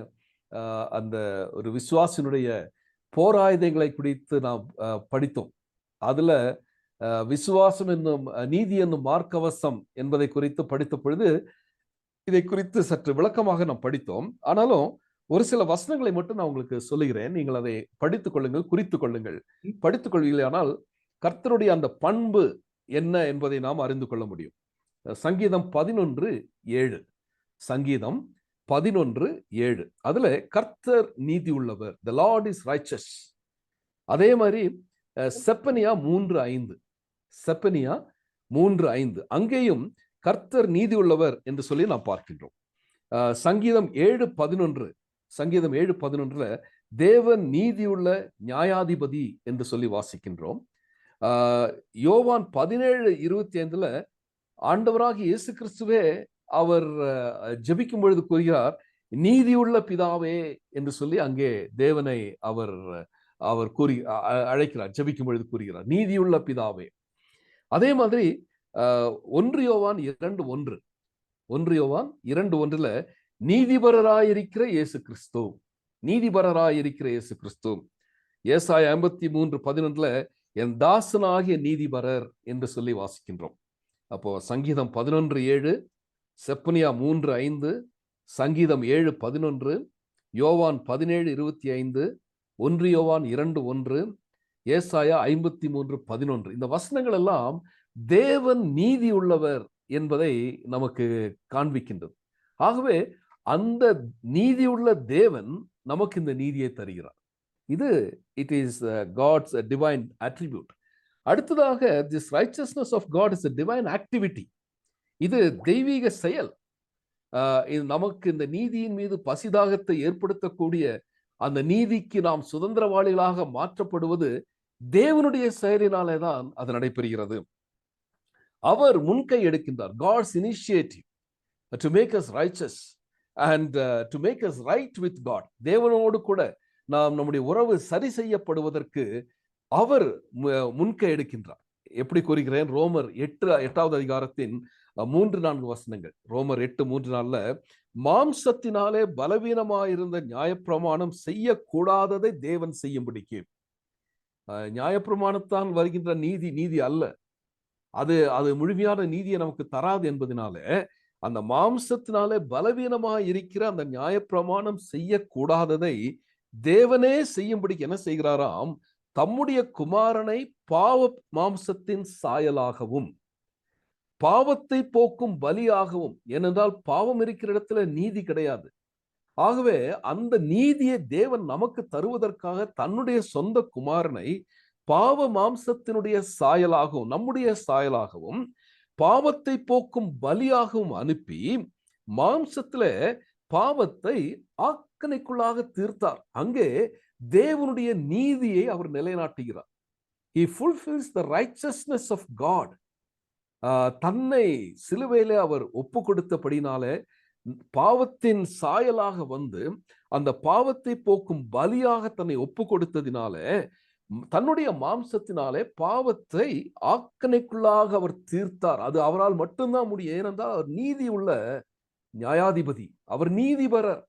அந்த ஒரு விசுவாசினுடைய போராயுதங்களை குறித்து நாம் படித்தோம். அதுல விசுவாசம் என்னும் நீதி என்னும் மார்க்கவசம் என்பதை குறித்து படித்த பொழுது இதை குறித்து சற்று விளக்கமாக நாம் படித்தோம். ஆனாலும் ஒரு சில வசனங்களை மட்டும் நான் உங்களுக்கு சொல்லுகிறேன். நீங்கள் அதை படித்துக் கொள்ளுங்கள், குறித்துக் கொள்ளுங்கள். படித்துக் கொள்வீர்களானால் கர்த்தருடைய அந்த பண்பு என்ன என்பதை நாம் அறிந்து கொள்ள முடியும். சங்கீதம் 11:7. சங்கீதம் 11:7. அதுல கர்த்தர் நீதி உள்ளவர். The Lord is righteous. அதே மாதிரி செப்பனியா 3:5. செப்பனியா 3:5. அங்கேயும் கர்த்தர் நீதி உள்ளவர் என்று சொல்லி நாம் பார்க்கின்றோம். சங்கீதம் 7:11. சங்கீதம் 7:11 தேவன் நீதியுள்ள நியாயாதிபதி என்று சொல்லி வாசிக்கின்றோம். யோவான் 17:25 ஆண்டவராகிய இயேசு கிறிஸ்துவே அவர் ஜெபிக்கும் பொழுது கூறுகிறார், நீதியுள்ள பிதாவே என்று சொல்லி அங்கே தேவனை அவர் கூறி அழைக்கிறார். ஜெபிக்கும் பொழுது கூறுகிறார், நீதியுள்ள பிதாவே. அதே மாதிரி 1 யோவான் 2:1. 1 யோவான் 2:1 நீதிபரராயிருக்கிற இயேசு கிறிஸ்து, நீதிபரராயிருக்கிற இயேசு கிறிஸ்து. ஏசாயா 53:11 என் தாசனாகிய நீதிபரர் என்று சொல்லி வாசிக்கின்றோம். அப்போ சங்கீதம் 11:7, செப்பனியா 3:5, சங்கீதம் 7:11, யோவான் 17:25, 1 யோவான் 2:1, ஏசாயா 53:11. இந்த வசனங்கள் எல்லாம் தேவன் நீதி உள்ளவர் என்பதை நமக்கு காண்பிக்கின்றது. ஆகவே அந்த நீதியுள்ள தேவன் நமக்கு இந்த நீதியை தருகிறார். இது it is God's divine attribute. அடுத்ததாக this righteousness of God is a divine activity. இது தெய்வீக செயல். இது நமக்கு இந்த நீதியின் மீது பசிதாகத்தை ஏற்படுத்தக்கூடிய அந்த நீதிக்கு நாம் சுதந்திரவாளிகளாக மாற்றப்படுவது தேவனுடைய செயலினாலே தான் அது நடைபெறுகிறது. அவர் முன்கை எடுக்கின்றார். God's initiative to make us righteous and to make us right with God. தேவனோடு கூட நாம் நம்முடைய உறவு சரி செய்யப்படுவதற்கு அவர் முன்கை எடுக்கின்றார். எப்படி கூறுகிறேன்? ரோமர் 8வது அதிகாரத்தின் 3-4 வசனங்கள். ரோமர் 8:3-4 மாம்சத்தினாலே பலவீனமாயிருந்த நியாயப்பிரமாணம் செய்யக்கூடாததை தேவன் செய்யும்படிக்கு. நியாயப்பிரமாணத்தால் வருகின்ற நீதி அல்ல. அது முழுமையான நீதியை நமக்கு தராது என்பதனால அந்த மாம்சத்தினாலே பலவீனமாக இருக்கிற அந்த நியாயப்பிரமாணம் செய்யக்கூடாததை தேவனே செய்யும்படி என்ன செய்கிறாராம், தம்முடைய குமாரனை பாவ மாம்சத்தின் சாயலாகவும் பாவத்தை போக்கும் பலியாகவும். ஏனென்றால் பாவம் இருக்கிற இடத்துல நீதி கிடையாது. ஆகவே அந்த நீதியை தேவன் நமக்கு தருவதற்காக தன்னுடைய சொந்த குமாரனை பாவ மாம்சத்தினுடைய சாயலாகவும் நம்முடைய சாயலாகவும் பாவத்தை போக்கும் பலியாகவும் அனுப்பி மாம்சத்துல பாவத்தை ஆக்கணைக்குள்ளாக தீர்த்தார். அங்கே தேவனுடைய நீதியை அவர் நிலைநாட்டுகிறார். He fulfills the righteousness of God. தன்னை சிலுவையிலே அவர் ஒப்பு கொடுத்தபடினாலே பாவத்தின் சாயலாக வந்து அந்த பாவத்தை போக்கும் பலியாக தன்னை ஒப்பு கொடுத்ததினாலே தன்னுடைய மாம்சத்தினாலே பாவத்தை ஆக்கணைக்குள்ளாக அவர் தீர்த்தார். அது அவரால் மட்டும்தான் முடியும். ஏனென்றால் அவர் நீதி உள்ள நியாயாதிபதி, அவர் நீதிபரர்.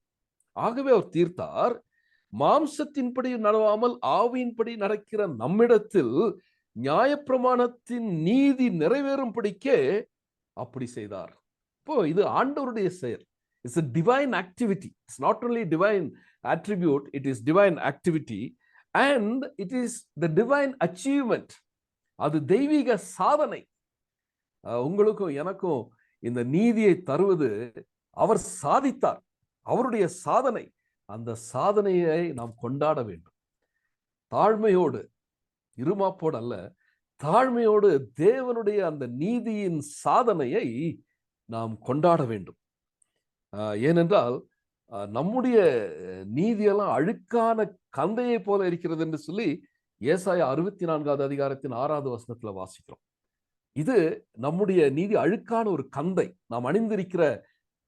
ஆகவே அவர் தீர்த்தார். மாம்சத்தின்படி நடவாமல் ஆவியின்படி நடக்கிற நம்மிடத்தில் நியாயப்பிரமாணத்தின் நீதி நிறைவேறும்படிக்கே அப்படி செய்தார். இப்போ இது ஆண்டவருடைய செயல். It's a divine activity. It's not only divine attribute, it is divine activity and it is the divine achievement. அது தெய்வீக சாதனை. உங்களுக்கும் எனக்கும் இந்த நீதியை தருவது அவர் சாதித்தார், அவருடைய சாதனை. அந்த சாதனையை நாம் கொண்டாட வேண்டும். தாழ்மையோடு, இருமாப்போடு அல்ல, தாழ்மையோடு தேவனுடைய அந்த நீதியின் சாதனையை நாம் கொண்டாட வேண்டும். ஏனென்றால் நம்முடைய நீதியெல்லாம் அழுக்கான கந்தையை போல இருக்கிறது என்று சொல்லி ஏசாயா 64வது அதிகாரத்தின் 6வது வசனத்துல வாசிக்கிறோம். இது நம்முடைய நீதி அழுக்கான ஒரு கந்தை, நாம் அணிந்திருக்கிற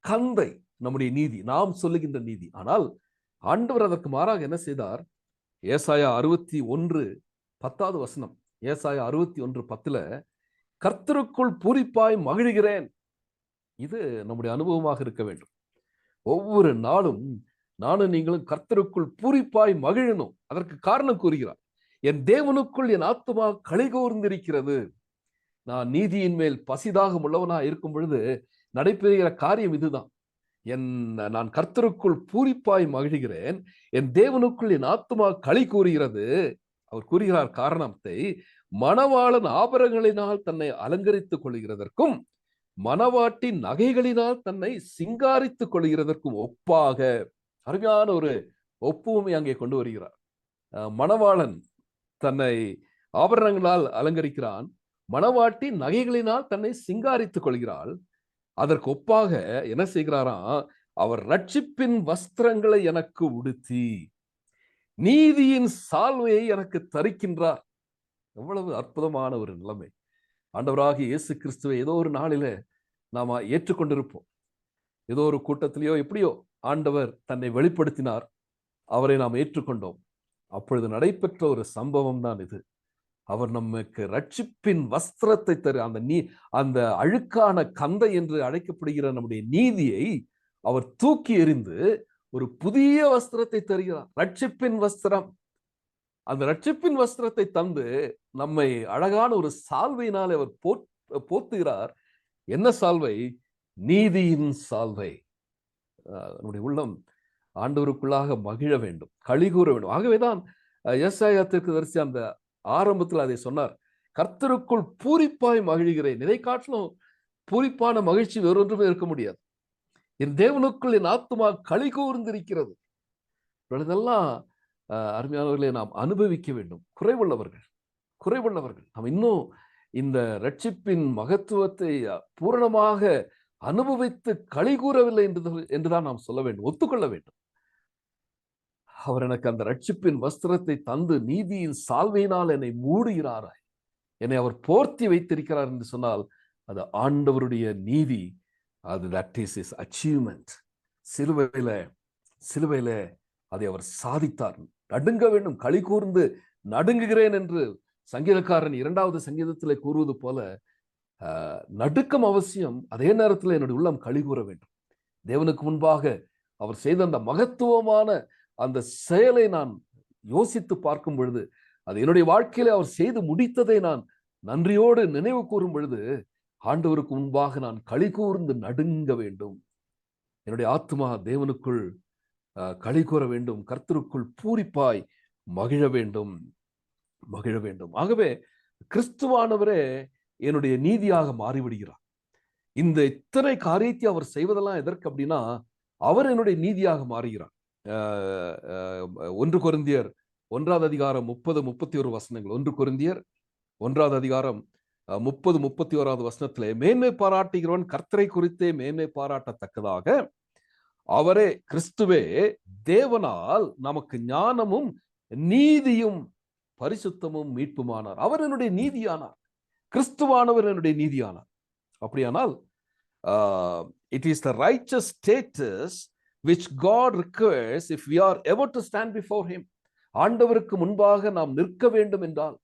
கந்தை நம்முடைய நீதி, நாம் சொல்லுகின்ற நீதி. ஆனால் ஆண்டவர் அதற்கு மாறாக என்ன செய்தார்? ஏசாயா 61:10வது வசனம், ஏசாயா 61:10 கர்த்தருக்குள் பூரிப்பாய் மகிழ்கிறேன். இது நம்முடைய அனுபவமாக இருக்க வேண்டும். ஒவ்வொரு நாளும் நானும் நீங்களும் கர்த்தருக்குள் பூரிப்பாய் மகிழணும். அதற்கு காரணம் கூறுகிறார், என் தேவனுக்குள் என் ஆத்துமா களிகூர்ந்திருக்கிறது. நான் நீதியின் மேல் பசிதாகம் உள்ளவனா இருக்கும் பொழுது நடைபெறுகிற காரியம் இதுதான். நான் கர்த்தருக்குள் பூரிப்பாய் மகிழ்கிறேன், என் தேவனுக்குள் என் ஆத்துமா களி கூறுகிறது. அவர் கூறுகிறார் காரணத்தை, மணவாளன் ஆபரணங்களினால் தன்னை அலங்கரித்துக் கொள்கிறதற்கும் மணவாட்டி நகைகளினால் தன்னை சிங்காரித்துக் கொள்கிறதற்கும் ஒப்பாக. அருமையான ஒரு ஒப்புமை அங்கே கொண்டு வருகிறார். மணவாளன் தன்னை ஆபரணங்களால் அலங்கரிக்கிறான், மணவாட்டி நகைகளினால் தன்னை சிங்காரித்துக் கொள்கிறாள். அதற்கு ஒப்பாக என்ன செய்கிறாராம்? அவர் ரட்சிப்பின் வஸ்திரங்களை எனக்கு உடுத்தி நீதியின் சால்வையை எனக்கு தரிக்கின்றார். எவ்வளவு அற்புதமான ஒரு நிலைமை! ஆண்டவராகிய இயேசு கிறிஸ்துவை ஏதோ ஒரு நாளில நாம ஏற்றுக்கொண்டிருப்போம். ஏதோ ஒரு கூட்டத்திலேயோ எப்படியோ ஆண்டவர் தன்னை வெளிப்படுத்தினார், அவரை நாம் ஏற்றுக்கொண்டோம். அப்பொழுது நடைபெற்ற ஒரு சம்பவம் தான் இது. அவர் நமக்கு ரட்சிப்பின் வஸ்திரத்தை தரு, அந்த அழுக்கான கந்தை என்று அழைக்கப்படுகிற நம்முடைய நீதியை அவர் தூக்கி எறிந்து ஒரு புதிய வஸ்திரத்தை தருகிறார், ரட்சிப்பின் வஸ்திரம். அந்த ரட்சிப்பின் வஸ்திரத்தை தந்து நம்மை அழகான ஒரு சால்வையினால் அவர் போத்துகிறார். என்ன சால்வை? நீதியின் சால்வை. நம்முடைய உள்ளம் ஆண்டவருக்குள்ளாக மகிழ வேண்டும், களிகூற வேண்டும். ஆகவேதான் ஏசாயா தீர்க்கதரிசி அந்த ஆரம்பத்தில் அதை சொன்னார், கர்த்தருக்குள் பூரிப்பாய் மகிழ்கிறேன். இதை காட்டிலும் பூரிப்பான மகிழ்ச்சி வேறொன்றுமே இருக்க முடியாது. என் தேவனுக்குள் என் ஆத்துமா களி கூர்ந்திருக்கிறது. இதெல்லாம் அருமையானவர்களை நாம் அனுபவிக்க வேண்டும். குறைவுள்ளவர்கள் நாம் இன்னும் இந்த ரட்சிப்பின் மகத்துவத்தை பூரணமாக அனுபவித்து களி கூறவில்லை என்றுதான் நாம் சொல்ல வேண்டும், ஒத்துக்கொள்ள வேண்டும். அவர் எனக்கு அந்த ரட்சிப்பின் வஸ்திரத்தை தந்து நீதியின் சால்வையினால் என்னை மூடுகிறாராய், என்னை அவர் போர்த்தி வைத்திருக்கிறார் என்று சொன்னால் அது ஆண்டவருடைய நீதி. அது that is his achievement. சிலுவையில அதை அவர் சாதித்தார். நடுங்க வேண்டும், களி கூர்ந்து நடுங்குகிறேன் என்று சங்கீதக்காரன் 2வது சங்கீதத்திலே கூறுவது போல நடுக்கம் அவசியம். அதே நேரத்தில் என்னுடைய உள்ளம் களி கூற வேண்டும். தேவனுக்கு முன்பாக அவர் செய்த அந்த மகத்துவமான அந்த செயலை நான் யோசித்து பார்க்கும் பொழுது, அது என்னுடைய வாழ்க்கையில அவர் செய்து முடித்ததை நான் நன்றியோடு நினைவு கூறும் பொழுது ஆண்டவருக்கு முன்பாக நான் களி கூர்ந்து நடுங்க வேண்டும். என்னுடைய ஆத்மா தேவனுக்குள் களி கூற வேண்டும், கர்த்தருக்குள் பூரிப்பாய் மகிழ வேண்டும், மகிழ வேண்டும். ஆகவே கிறிஸ்துவானவரே என்னுடைய நீதியாக மாறிவிடுகிறார். இந்த இத்தனை காரியத்தை அவர் செய்வதெல்லாம் எதற்கு அப்படின்னா, அவர் என்னுடைய நீதியாக மாறுகிறார். 1 கொரிந்தியர் 1வது அதிகாரம் 30-31 வசனங்கள். 1 கொரிந்தியர் 1வது அதிகாரம் 30-31 வசனத்திலே, மேன்மை பாராட்டுகிறவன் கர்த்தரை குறித்தே மேன்மை பாராட்டத்தக்கதாக அவரே கிறிஸ்துவே தேவனால் நமக்கு ஞானமும் நீதியும் பரிசுத்தமும் மீட்புமானார். அவர் என்னுடைய நீதியானார். கிறிஸ்துவானவர் என்னுடைய நீதியானார். அப்படியானால் it is the righteous status which God requires if we are ever to stand before him. ஆண்டவருக்கு முன்பாக நாம் நிற்க வேண்டும் என்றால்,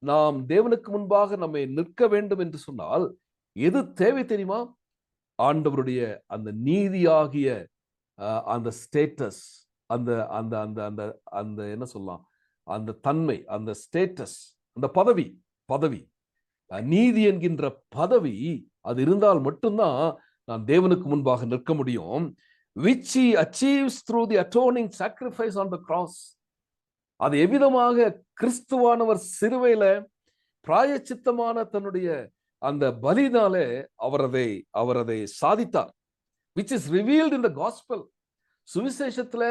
நாம் தேவனுக்கு முன்பாக நம்மை நிற்க வேண்டும் என்று சொன்னால் எது தேவை தெரியுமா? ஆண்டவருடைய அந்த நீதியாகிய அந்த ஸ்டேட்டஸ், அந்த அந்த அந்த அந்த அந்த என்ன சொல்லலாம், அந்த தன்மை, அந்த ஸ்டேட்டஸ், அந்த பதவி நீதி என்கின்ற பதவி அது இருந்தால் மட்டும்தான் நான் தேவனுக்கு முன்பாக நிற்க முடியும். which he achieves through the atoning sacrifice on the cross. அது எவ்விதமாக கிறிஸ்துவானவர் சிலுவையில பிராயச்சித்தமான தன்னுடைய அந்த பலினாலே அவர் அதை சாதித்தார். which is revealed in the gospel. சுவிசேஷத்துல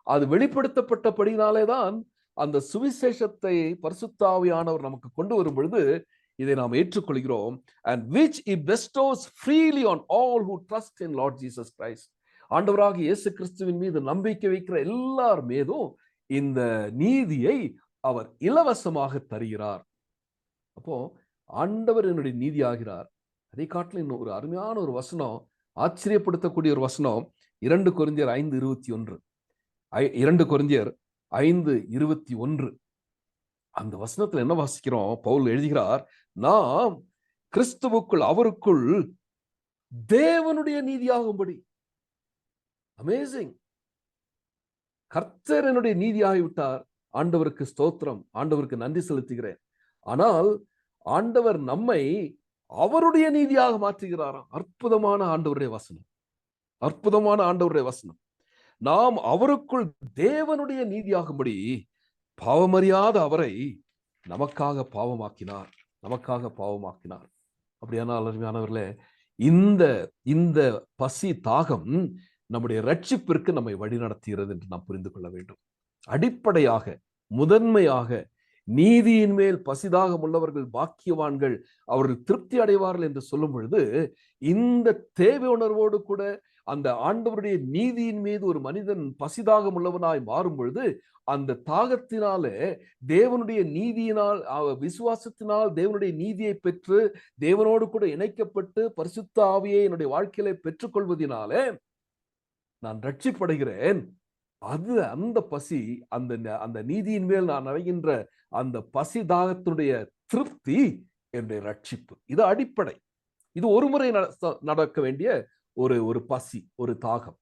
அது வெளிப்படுத்தப்பட்டபடினாலே தான் அந்த சுவிசேஷத்தை பரிசுத்த ஆவியானவர் நமக்கு கொண்டு வரும் பொழுது இதை நாம் ஏற்றுக்கொள்கிறோம். and which he bestows freely on all who trust in Lord Jesus Christ. ஆண்டவராக இயேசு கிறிஸ்துவின் மீது நம்பிக்கை வைக்கிற எல்லார் மீதும் இந்த நீதியை அவர் இலவசமாக தருகிறார். அப்போ ஆண்டவர் என்னுடைய நீதி ஆகிறார். அதை காட்டிலும் இன்னும் ஒரு அருமையான ஒரு வசனம், ஆச்சரியப்படுத்தக்கூடிய ஒரு வசனம் 2 கொரிந்தியர் 5:21. 2 கொரிந்தியர் 5:21. அந்த வசனத்துல என்ன வாசிக்கிறோம்? பவுல் எழுதுகிறார், நாம் கிறிஸ்துவுக்குள் அவருக்குள் தேவனுடைய நீதியாகும்படி. அமேசிங். கர்த்தர் என்னுடைய நீதியாகிவிட்டார். ஆண்டவருக்கு ஸ்தோத்திரம், ஆண்டவருக்கு நன்றி செலுத்துகிறேன். ஆனால் ஆண்டவர் நம்மை அவருடைய நீதியாக மாற்றுகிறாராம். அற்புதமான ஆண்டவருடைய வசனம், அற்புதமான ஆண்டவருடைய வசனம். நாம் அவருக்குள் தேவனுடைய நீதியாகும்படி பாவமறியாத அவரை நமக்காக பாவமாக்கினார், நமக்காக பாவமாக்கினார். அப்படியானால் அருமையானவர்களே, இந்த பசி தாகம் நம்முடைய ரட்சிப்பிற்கு நம்மை வழிநடத்துகிறது என்று நாம் புரிந்து கொள்ள வேண்டும். அடிப்படையாக, முதன்மையாக, நீதியின் மேல் பசிதாகம் உள்ளவர்கள் பாக்கியவான்கள், அவர்கள் திருப்தி அடைவார்கள் என்று சொல்லும் பொழுது, இந்த தேவை உணர்வோடு கூட அந்த ஆண்டவருடைய நீதியின் மீது ஒரு மனிதன் பசிதாகம் உள்ளவனாய் மாறும் பொழுது, அந்த தாகத்தினாலே தேவனுடைய நீதியினால், விசுவாசத்தினால் தேவனுடைய நீதியை பெற்று தேவனோடு கூட இணைக்கப்பட்டு பரிசுத்த ஆவியை என்னுடைய வாழ்க்கையில பெற்றுக்கொள்வதனாலே நான் ரட்சிப்படைகிறேன். அது அந்த பசி, அந்த நீதியின் மேல் நான் அடைகின்ற அந்த பசி தாகத்தினுடைய திருப்தி என்னுடைய ரட்சிப்பு. இது அடிப்படை. இது ஒரு முறை நடக்க வேண்டிய ஒரு பசி, ஒரு தாகம்.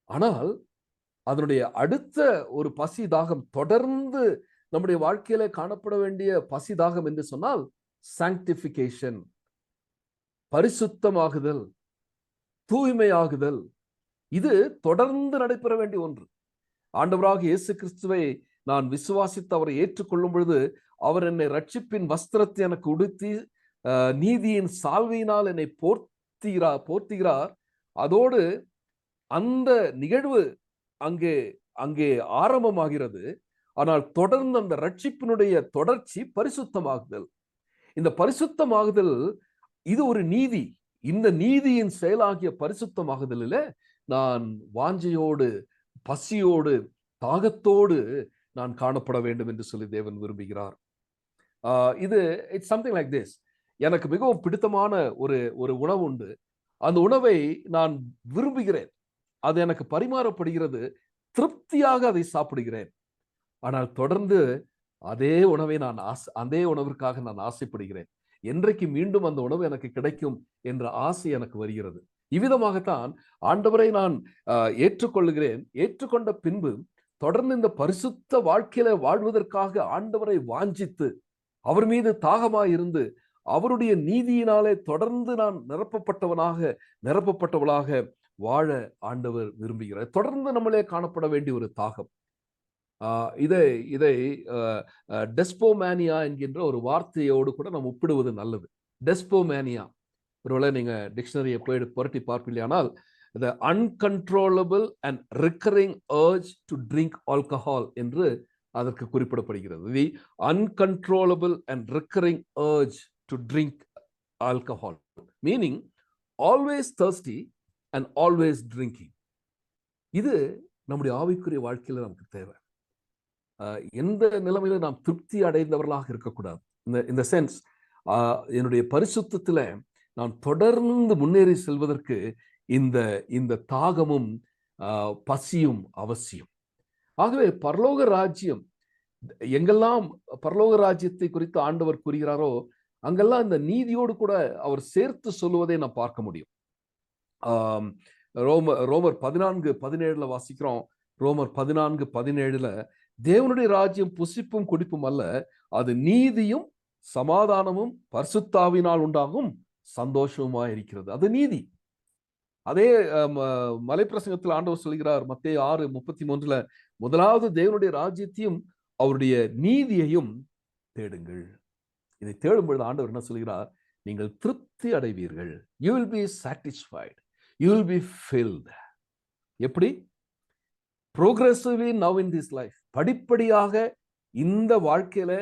ஆனால் அதனுடைய அடுத்த ஒரு பசி தாகம், தொடர்ந்து நம்முடைய வாழ்க்கையில காணப்பட வேண்டிய பசி தாகம் என்று சொன்னால் சாங்டிபிகேஷன், பரிசுத்தமாகுதல், தூய்மையாகுதல். இது தொடர்ந்து நடைபெற வேண்டிய ஒன்று. ஆண்டவராக இயேசு கிறிஸ்துவை நான் விசுவாசித்து அவரை ஏற்றுக்கொள்ளும் பொழுது அவர் என்னை ரட்சிப்பின் வஸ்திரத்தை எனக்கு உடுத்தி நீதியின் சால்வையினால் என்னை போர்த்துகிறார். அதோடு அந்த நிகழ்வு அங்கே ஆரம்பமாகிறது. ஆனால் தொடர்ந்து அந்த ரட்சிப்பினுடைய தொடர்ச்சி பரிசுத்தமாகுதல். இந்த பரிசுத்தமாகுதல் இது ஒரு நீதி. இந்த நீதியின் செயலாகிய பரிசுத்தமாகுதலில் நான் வாஞ்சையோடு, பசியோடு, தாகத்தோடு நான் காணப்பட வேண்டும் என்று சொல்லி தேவன் விரும்புகிறார். இது இட்ஸ் சம்திங் லைக் திஸ். எனக்கு மிகவும் பிடித்தமான ஒரு உணவு உண்டு. அந்த உணவை நான் விரும்புகிறேன், அது எனக்கு பரிமாறப்படுகிறது, திருப்தியாக அதை சாப்பிடுகிறேன். ஆனால் தொடர்ந்து அதே உணவிற்காக நான் ஆசைப்படுகிறேன். என்றைக்கு மீண்டும் அந்த உணவு எனக்கு கிடைக்கும் என்ற ஆசை எனக்கு வருகிறது. இவ்விதமாகத்தான் ஆண்டவரை நான் ஏற்றுக்கொள்ளுகிறேன். ஏற்றுக்கொண்ட பின்பு தொடர்ந்து இந்த பரிசுத்த வாழ்க்கையில வாழ்வதற்காக ஆண்டவரை வாஞ்சித்து அவர் மீது தாகமாயிருந்து அவருடைய நீதியினாலே தொடர்ந்து நான் நிரப்பப்பட்டவளாக வாழ ஆண்டவர் விரும்புகிறார். தொடர்ந்து நம்மளே காணப்பட வேண்டிய ஒரு தாகம். இதை டெஸ்போமேனியா என்கின்ற ஒரு வார்த்தையோடு கூட நாம் ஒப்பிடுவது நல்லது. டெஸ்போமேனியா, ஒருவேளை நீங்க டிக்ஷனரியை போய் புரட்டி பார்ப்பீங்களா, the uncontrollable and recurring urge to drink alcohol என்று அதற்கு குறிப்பிடப்படுகிறது. the uncontrollable and recurring urge to drink alcohol, meaning always thirsty and always drinking. இது நம்முடைய ஆவிக்குரிய வாழ்க்கையில நமக்கு தேவை. எந்த நிலைமையில நாம் திருப்தி அடைந்தவர்களாக இருக்கக்கூடாது. இந்த சென்ஸ், என்னுடைய பரிசுத்தத்துல நான் தொடர்ந்து முன்னேறி செல்வதற்கு இந்த தாகமும் பசியும் அவசியம். ஆகவே பரலோக ராஜ்யம், எங்கெல்லாம் பரலோக ராஜ்யத்தை குறித்து ஆண்டவர் கூறுகிறாரோ அங்கெல்லாம் இந்த நீதியோடு கூட அவர் சேர்த்து சொல்லுவதை நாம் பார்க்க முடியும். ரோமர் 14:17 வாசிக்கிறோம். ரோமர் 14:17 தேவனுடைய ராஜ்யம் புசிப்பும் குடிப்பும் அல்ல, அது நீதியும் சமாதானமும் பரிசுத்தாவினால் உண்டாகும் சந்தோஷமா இருக்கிறது. அது நீதி. அதே மலைப்பிரசங்கத்தில் ஆண்டவர் சொல்கிறார் மத்தேயு 6:33 முதலாவது தேவனுடைய ராஜ்யத்தையும் அவருடைய நீதியையும் தேடுங்கள். இதை தேடும் பொழுது ஆண்டவர் என்ன சொல்கிறார்? நீங்கள் திருப்தி அடைவீர்கள். you will be satisfied, you will be filled. எப்படி? progressively now in this life, படிப்படியாக இந்த வாழ்க்கையில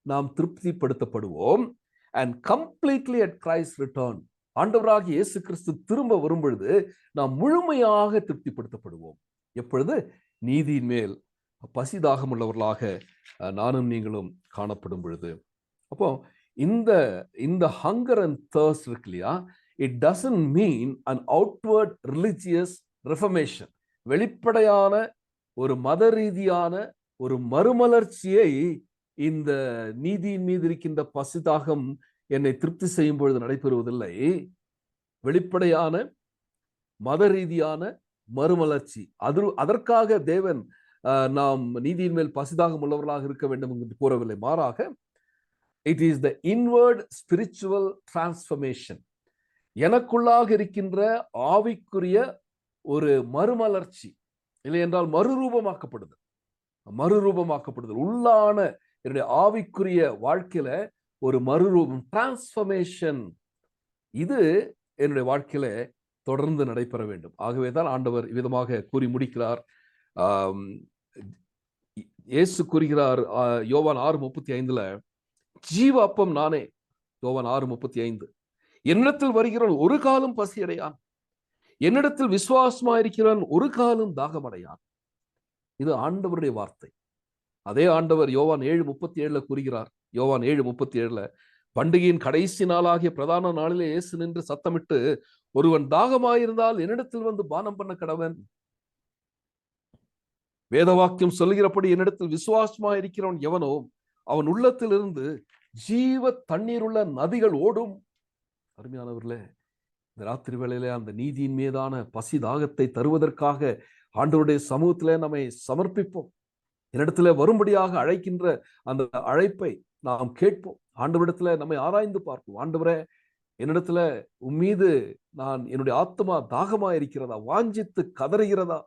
நாம் திருப்திப்படுத்தப்படுவோம். and completely at Christ's return, ஆண்டவராகிய இயேசு கிறிஸ்து திரும்ப வரும் பொழுது நாம் முழுமையாக திருப்திப்படுத்தப்படுவோம். எப்பொழுது? நீதியின் மேல் பசிதாகம் உள்ளவர்களாக நானும் நீங்களும் காணப்படும் பொழுது. அப்போ இந்த ஹங்கர் அண்ட் தர்ஸ்ட் இருக்கு இல்லையா, it doesn't mean an outward religious reformation, வெளிப்படையான ஒரு மத ரீதியான ஒரு மறுமலர்ச்சியை இந்த நீதியின் மீது இருக்கின்ற பசிதாகம் என்னை திருப்தி செய்யும் பொழுது நடைபெறுவதில்லை. வெளிப்படையான மத ரீதியான மறுமலர்ச்சி, அதற்காக தேவன் நாம் நீதியின் மேல் பசிதாகம் உள்ளவர்களாக இருக்க வேண்டும் என்று கூறவில்லை. மாறாக it is the inward spiritual transformation, எனக்குள்ளாக இருக்கின்ற ஆவிக்குரிய ஒரு மறுமலர்ச்சி, இல்லை என்றால் மறுரூபமாக்கப்படுதல், உள்ளான என்னுடைய ஆவிக்குரிய வாழ்க்கையில ஒரு மறுரூபம், டிரான்ஸ்ஃபர்மேஷன், இது என்னுடைய வாழ்க்கையில தொடர்ந்து நடைபெற வேண்டும். ஆகவேதான் ஆண்டவர் விதமாக கூறி முடிக்கிறார். இயேசு கூறுகிறார் யோவான் 6:35 ஜீவ அப்பம் நானே. யோவான் 6:35 என்னிடத்தில் வருகிறவன் ஒரு காலம் பசியடையான், என்னிடத்தில் விசுவாசமாயிருக்கிறான் ஒரு காலம் தாகமடையான். இது ஆண்டவருடைய வார்த்தை. அதே ஆண்டவர் யோவான் 7:37 கூறுகிறார். யோவான் 7:37 பண்டிகையின் கடைசி நாளாகிய பிரதான நாளிலே இயேசு நின்று சத்தமிட்டு, ஒருவன் தாகமாயிருந்தால் என்னிடத்தில் வந்து பானம் பண்ண கடவன். வேதவாக்கியம் சொல்லுகிறபடி என்னிடத்தில் விசுவாசமாயிருக்கிறவன் எவனோ அவன் உள்ளத்திலிருந்து ஜீவ தண்ணீருள்ள நதிகள் ஓடும். அருமையானவர்களே, இந்த ராத்திரி வேளையிலே அந்த நீதியின் மீதான பசி தாகத்தை தருவதற்காக ஆண்டவருடைய சமூகத்திலே நம்மை சமர்ப்பிப்போம். என்னிடத்துல வரும்படியாக அழைக்கின்ற அந்த அழைப்பை நாம் கேட்போம். ஆண்டவரிடத்துல நம்மை ஆராய்ந்து பார்ப்போம். ஆண்டவரே, என்னிடத்துல உம்மீது நான் என்னுடைய ஆத்மா தாகமா இருக்கிறதா, வாஞ்சித்து கதறுகிறதா?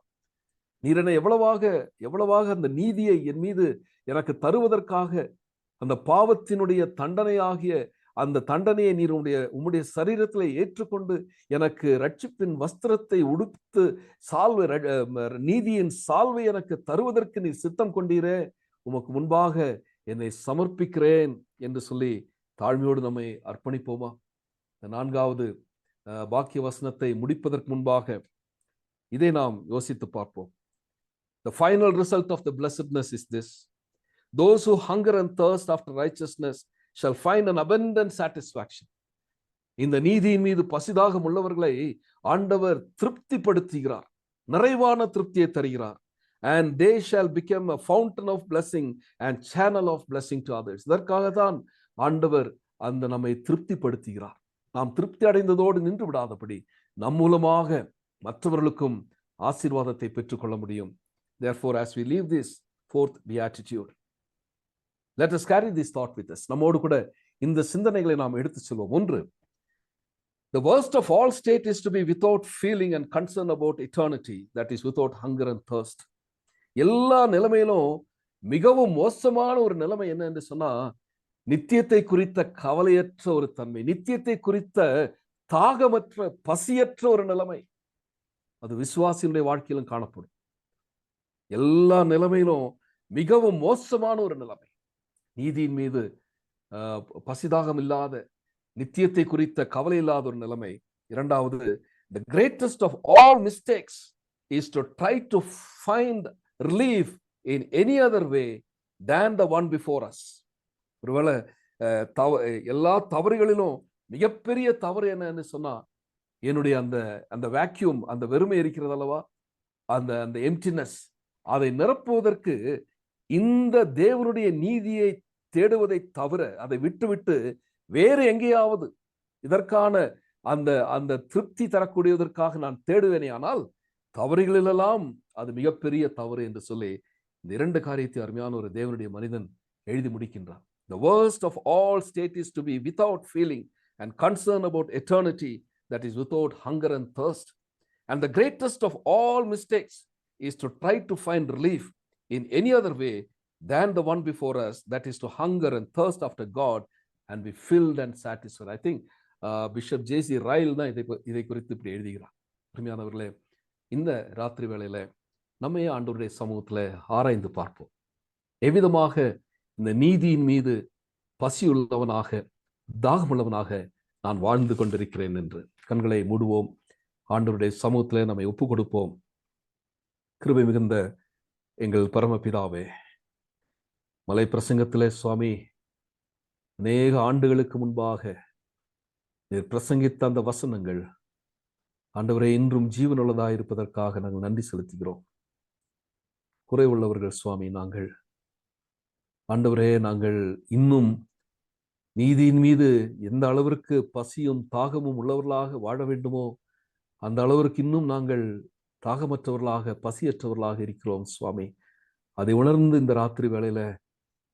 நீர் என்னை எவ்வளவாக அந்த நீதியை என் மீது எனக்கு தருவதற்காக அந்த பாவத்தினுடைய தண்டனையாகிய அந்த தண்டனையை நீர் உம்முடைய சரீரத்துல ஏற்றுக்கொண்டு எனக்கு ரட்சிப்பின் வஸ்திரத்தை உடுத்து நீதியின் சால்வை எனக்கு தருவதற்கு நீர் சித்தம் கொண்டீரே, உமக்கு முன்பாக என்னை சமர்ப்பிக்கிறேன் என்று சொல்லி தாழ்மையோடு நம்மை அர்ப்பணிப்போமா? இந்த 4வது பாக்கிய வசனத்தை முடிப்பதற்கு முன்பாக இதை நாம் யோசித்து பார்ப்போம். The final result of the blessedness is this: those who hunger and thirst after righteousness shall find an abundant satisfaction. இந்த நீதியின் மீது பசிதாகம் உள்ளவர்களை ஆண்டவர் திருப்திப்படுத்துகிறார், நிறைவான திருப்தியை தருகிறார். And they shall become a fountain of blessing and channel of blessing to others. இதற்காக தான் ஆண்டவர் நம்மை திருப்திப்படுத்துகிறார். நாம் திருப்தி அடைந்ததோடு நின்று விடாதபடி நம் மூலமாக மற்றவர்களுக்கும் ஆசீர்வாதத்தை பெற்றுக்கொள்ள முடியும். Therefore, as we leave this fourth beatitude, Let us carry this thought with us. நம்மோடு கூட இந்த சிந்தனைகளை நாம் எடுத்து செல்வோம். ஒன்று, the worst of all state is to be without feeling and concern about eternity, that is without hunger and thirst. எல்லா நிலைமையிலும் மிகவும் மோசமான ஒரு நிலைமை என்ன என்று சொன்னா, நித்தியத்தை குறித்த கவலையற்ற ஒரு தன்மை, நித்தியத்தை குறித்த தாகமற்ற பசியற்ற ஒரு நிலைமை. அது விசுவாசியுடைய வாழ்க்கையிலும் காணப்படும். எல்லா நிலைமையிலும் மிகவும் மோசமான ஒரு நிலைமை, நீதியின் மீது பசிதாகம் இல்லாத, நித்தியத்தை குறித்த கவலை இல்லாத ஒரு நிலைமை. இரண்டாவது, the greatest of all mistakes is to try to find relief in any other way than the one before us. ஒருவேளை எல்லா தவறுகளிலும் மிகப்பெரிய தவறு என்னன்னு சொன்னா, என்னுடைய அந்த வேக்யூம், அந்த வெறுமை இருக்கிறது அல்லவா, அந்த எம்டினஸ், அதை நிரப்புவதற்கு இந்த தேவனுடைய நீதியை தேடுவதை தவிர, அதை விட்டுவிட்டு வேறு எங்கேயாவது இதற்கான அந்த திருப்தி தரக்கூடியதற்காக நான் தேடுவேனே, ஆனால் தவறுகளிலெல்லாம் அது மிகப்பெரிய தவறு என்று சொல்லி இந்த இரண்டு காரியத்தை அருமையான ஒரு தேவனுடைய மனிதன் எழுதி முடிக்கின்றார். The worst of all state is to be without feeling and concern about eternity, that is without hunger and thirst. And the greatest of all mistakes is to try to find relief in any other way than the one before us, that is to hunger and thirst after God and be filled and satisfied. I think Bishop J.C. Ryle தான் இதை குறித்து இப்படி எழுதுகிறார். அருமையானவர்களே, இந்த ராத்திரி வேளையில நம்ம ஆண்டவருடைய சமூகத்துல ஆராய்ந்து பார்ப்போம், எவ்விதமாக இந்த நீதியின் மீது பசியுள்ளவனாக, தாகமுள்ளவனாக நான் வாழ்ந்து கொண்டிருக்கிறேன் என்று. கண்களை மூடுவோம், ஆண்டவருடைய சமூகத்துல நம்மை ஒப்பு கொடுப்போம். கிருபை மிகுந்த எங்கள் பரமபிதாவே, மலை பிரசங்கத்திலே சுவாமி, அநேக ஆண்டுகளுக்கு முன்பாக நீர் பிரசங்கித்த அந்த வசனங்கள் ஆண்டவரே இன்றும் ஜீவனுள்ளதாக இருப்பதற்காக நாங்கள் நன்றி செலுத்துகிறோம். குறைவுள்ளவர்கள் சுவாமி நாங்கள். ஆண்டவரே, நாங்கள் இன்னும் நீதியின் மீது எந்த அளவிற்கு பசியும் தாகமும் உள்ளவர்களாக வாழ வேண்டுமோ அந்த அளவிற்கு இன்னும் நாங்கள் தாகமற்றவர்களாக, பசியற்றவர்களாக இருக்கிறோம் சுவாமி. அதை உணர்ந்து இந்த ராத்திரி வேளையில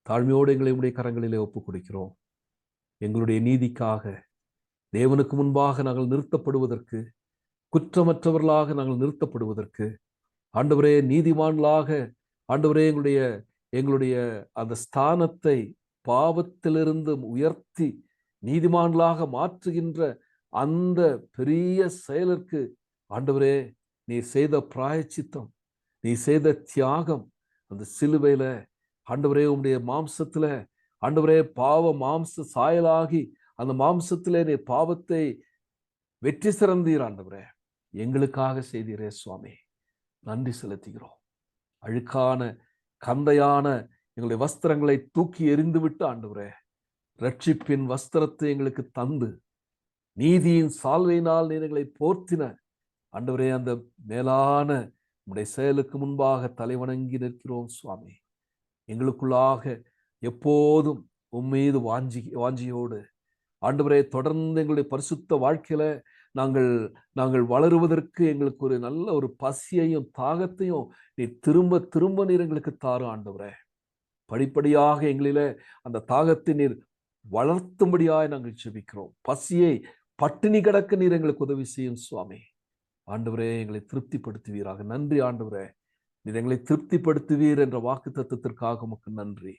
தாழ்மையோடு எங்களை உடைய கரங்களிலே ஒப்புக் கொடுக்கிறோம். எங்களுடைய நீதிக்காக தேவனுக்கு முன்பாக நாங்கள் நிறுத்தப்படுவதற்கு, குற்றமற்றவர்களாக நாங்கள் நிறுத்தப்படுவதற்கு, ஆண்டவரே நீதிமான்களாக, ஆண்டவரே எங்களுடைய அந்த ஸ்தானத்தை பாவத்திலிருந்து உயர்த்தி நீதிமான்களாக மாற்றுகின்ற அந்த பெரிய செயலுக்கு ஆண்டவரே நீ செய்த பிராயச்சித்தம், நீ செய்த தியாகம், அந்த சிலுவையில ஆண்டவரே உம்முடைய மாம்சத்துல, ஆண்டவரே பாவ மாம்ச சாயலாகி அந்த மாம்சத்திலே நீ பாவத்தை வெற்றி சிறந்தீர். ஆண்டவரே எங்களுக்காக செய்தீரே சுவாமி, நன்றி செலுத்துகிறோம். அழுக்கான கந்தையான எங்களுடைய வஸ்திரங்களை தூக்கி எறிந்து விட்டு ஆண்டவரே ரட்சிப்பின் வஸ்திரத்தை எங்களுக்கு தந்து நீதியின் சால்வையினால் நீர் எங்களை போர்த்தின ஆண்டவரே, அந்த மேலான உம்முடைய செயலுக்கு முன்பாக தலைவணங்கி நிற்கிறோம் சுவாமி. எங்களுக்குள்ளாக எப்போதும் உம்மீது வாஞ்சியோடு ஆண்டவரே தொடர்ந்து எங்களுடைய பரிசுத்த வாழ்க்கையில நாங்கள் வளருவதற்கு எங்களுக்கு ஒரு நல்ல ஒரு பசியையும் தாகத்தையும் நீர் திரும்ப திரும்ப நீர் எங்களுக்கு தாரும் ஆண்டவரே. படிப்படியாக எங்களில அந்த தாகத்தை நீர் வளர்த்தும்படியாய் நாங்கள் ஜெபிக்கிறோம். பசியை பட்டினி கிடக்க நீர் எங்களுக்கு உதவி செய்யும் சுவாமி. ஆண்டவரே எங்களை திருப்திப்படுத்துவீராக. நன்றி ஆண்டவரே, நீர் எங்களை திருப்திப்படுத்துவீர் என்ற வாக்கு தத்துவத்திற்காக உமக்கு நன்றி.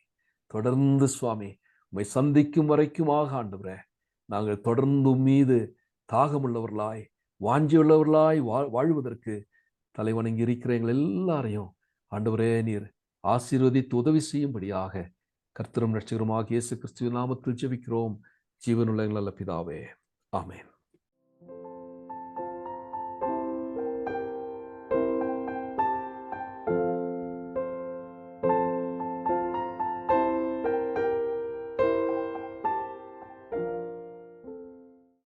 தொடர்ந்து சுவாமி உம்மை சந்திக்கும் வரைக்குமாக ஆண்டவரே நாங்கள் தொடர்ந்து மீது தாகமுள்ளவர்களாய், வாஞ்சியுள்ளவர்களாய் வாழ்வதற்கு தலைவணங்கி இருக்கிற எங்கள் எல்லாரையும் ஆண்டவரே நீர் ஆசீர்வதித்து உதவி செய்யும்படியாக கர்த்தரும் இரட்சகருமாகிய இயேசு கிறிஸ்துவின் நாமத்தில் ஜெபிக்கிறோம். ஜீவனுள்ள எங்கள் நல்ல பிதாவே, ஆமென்.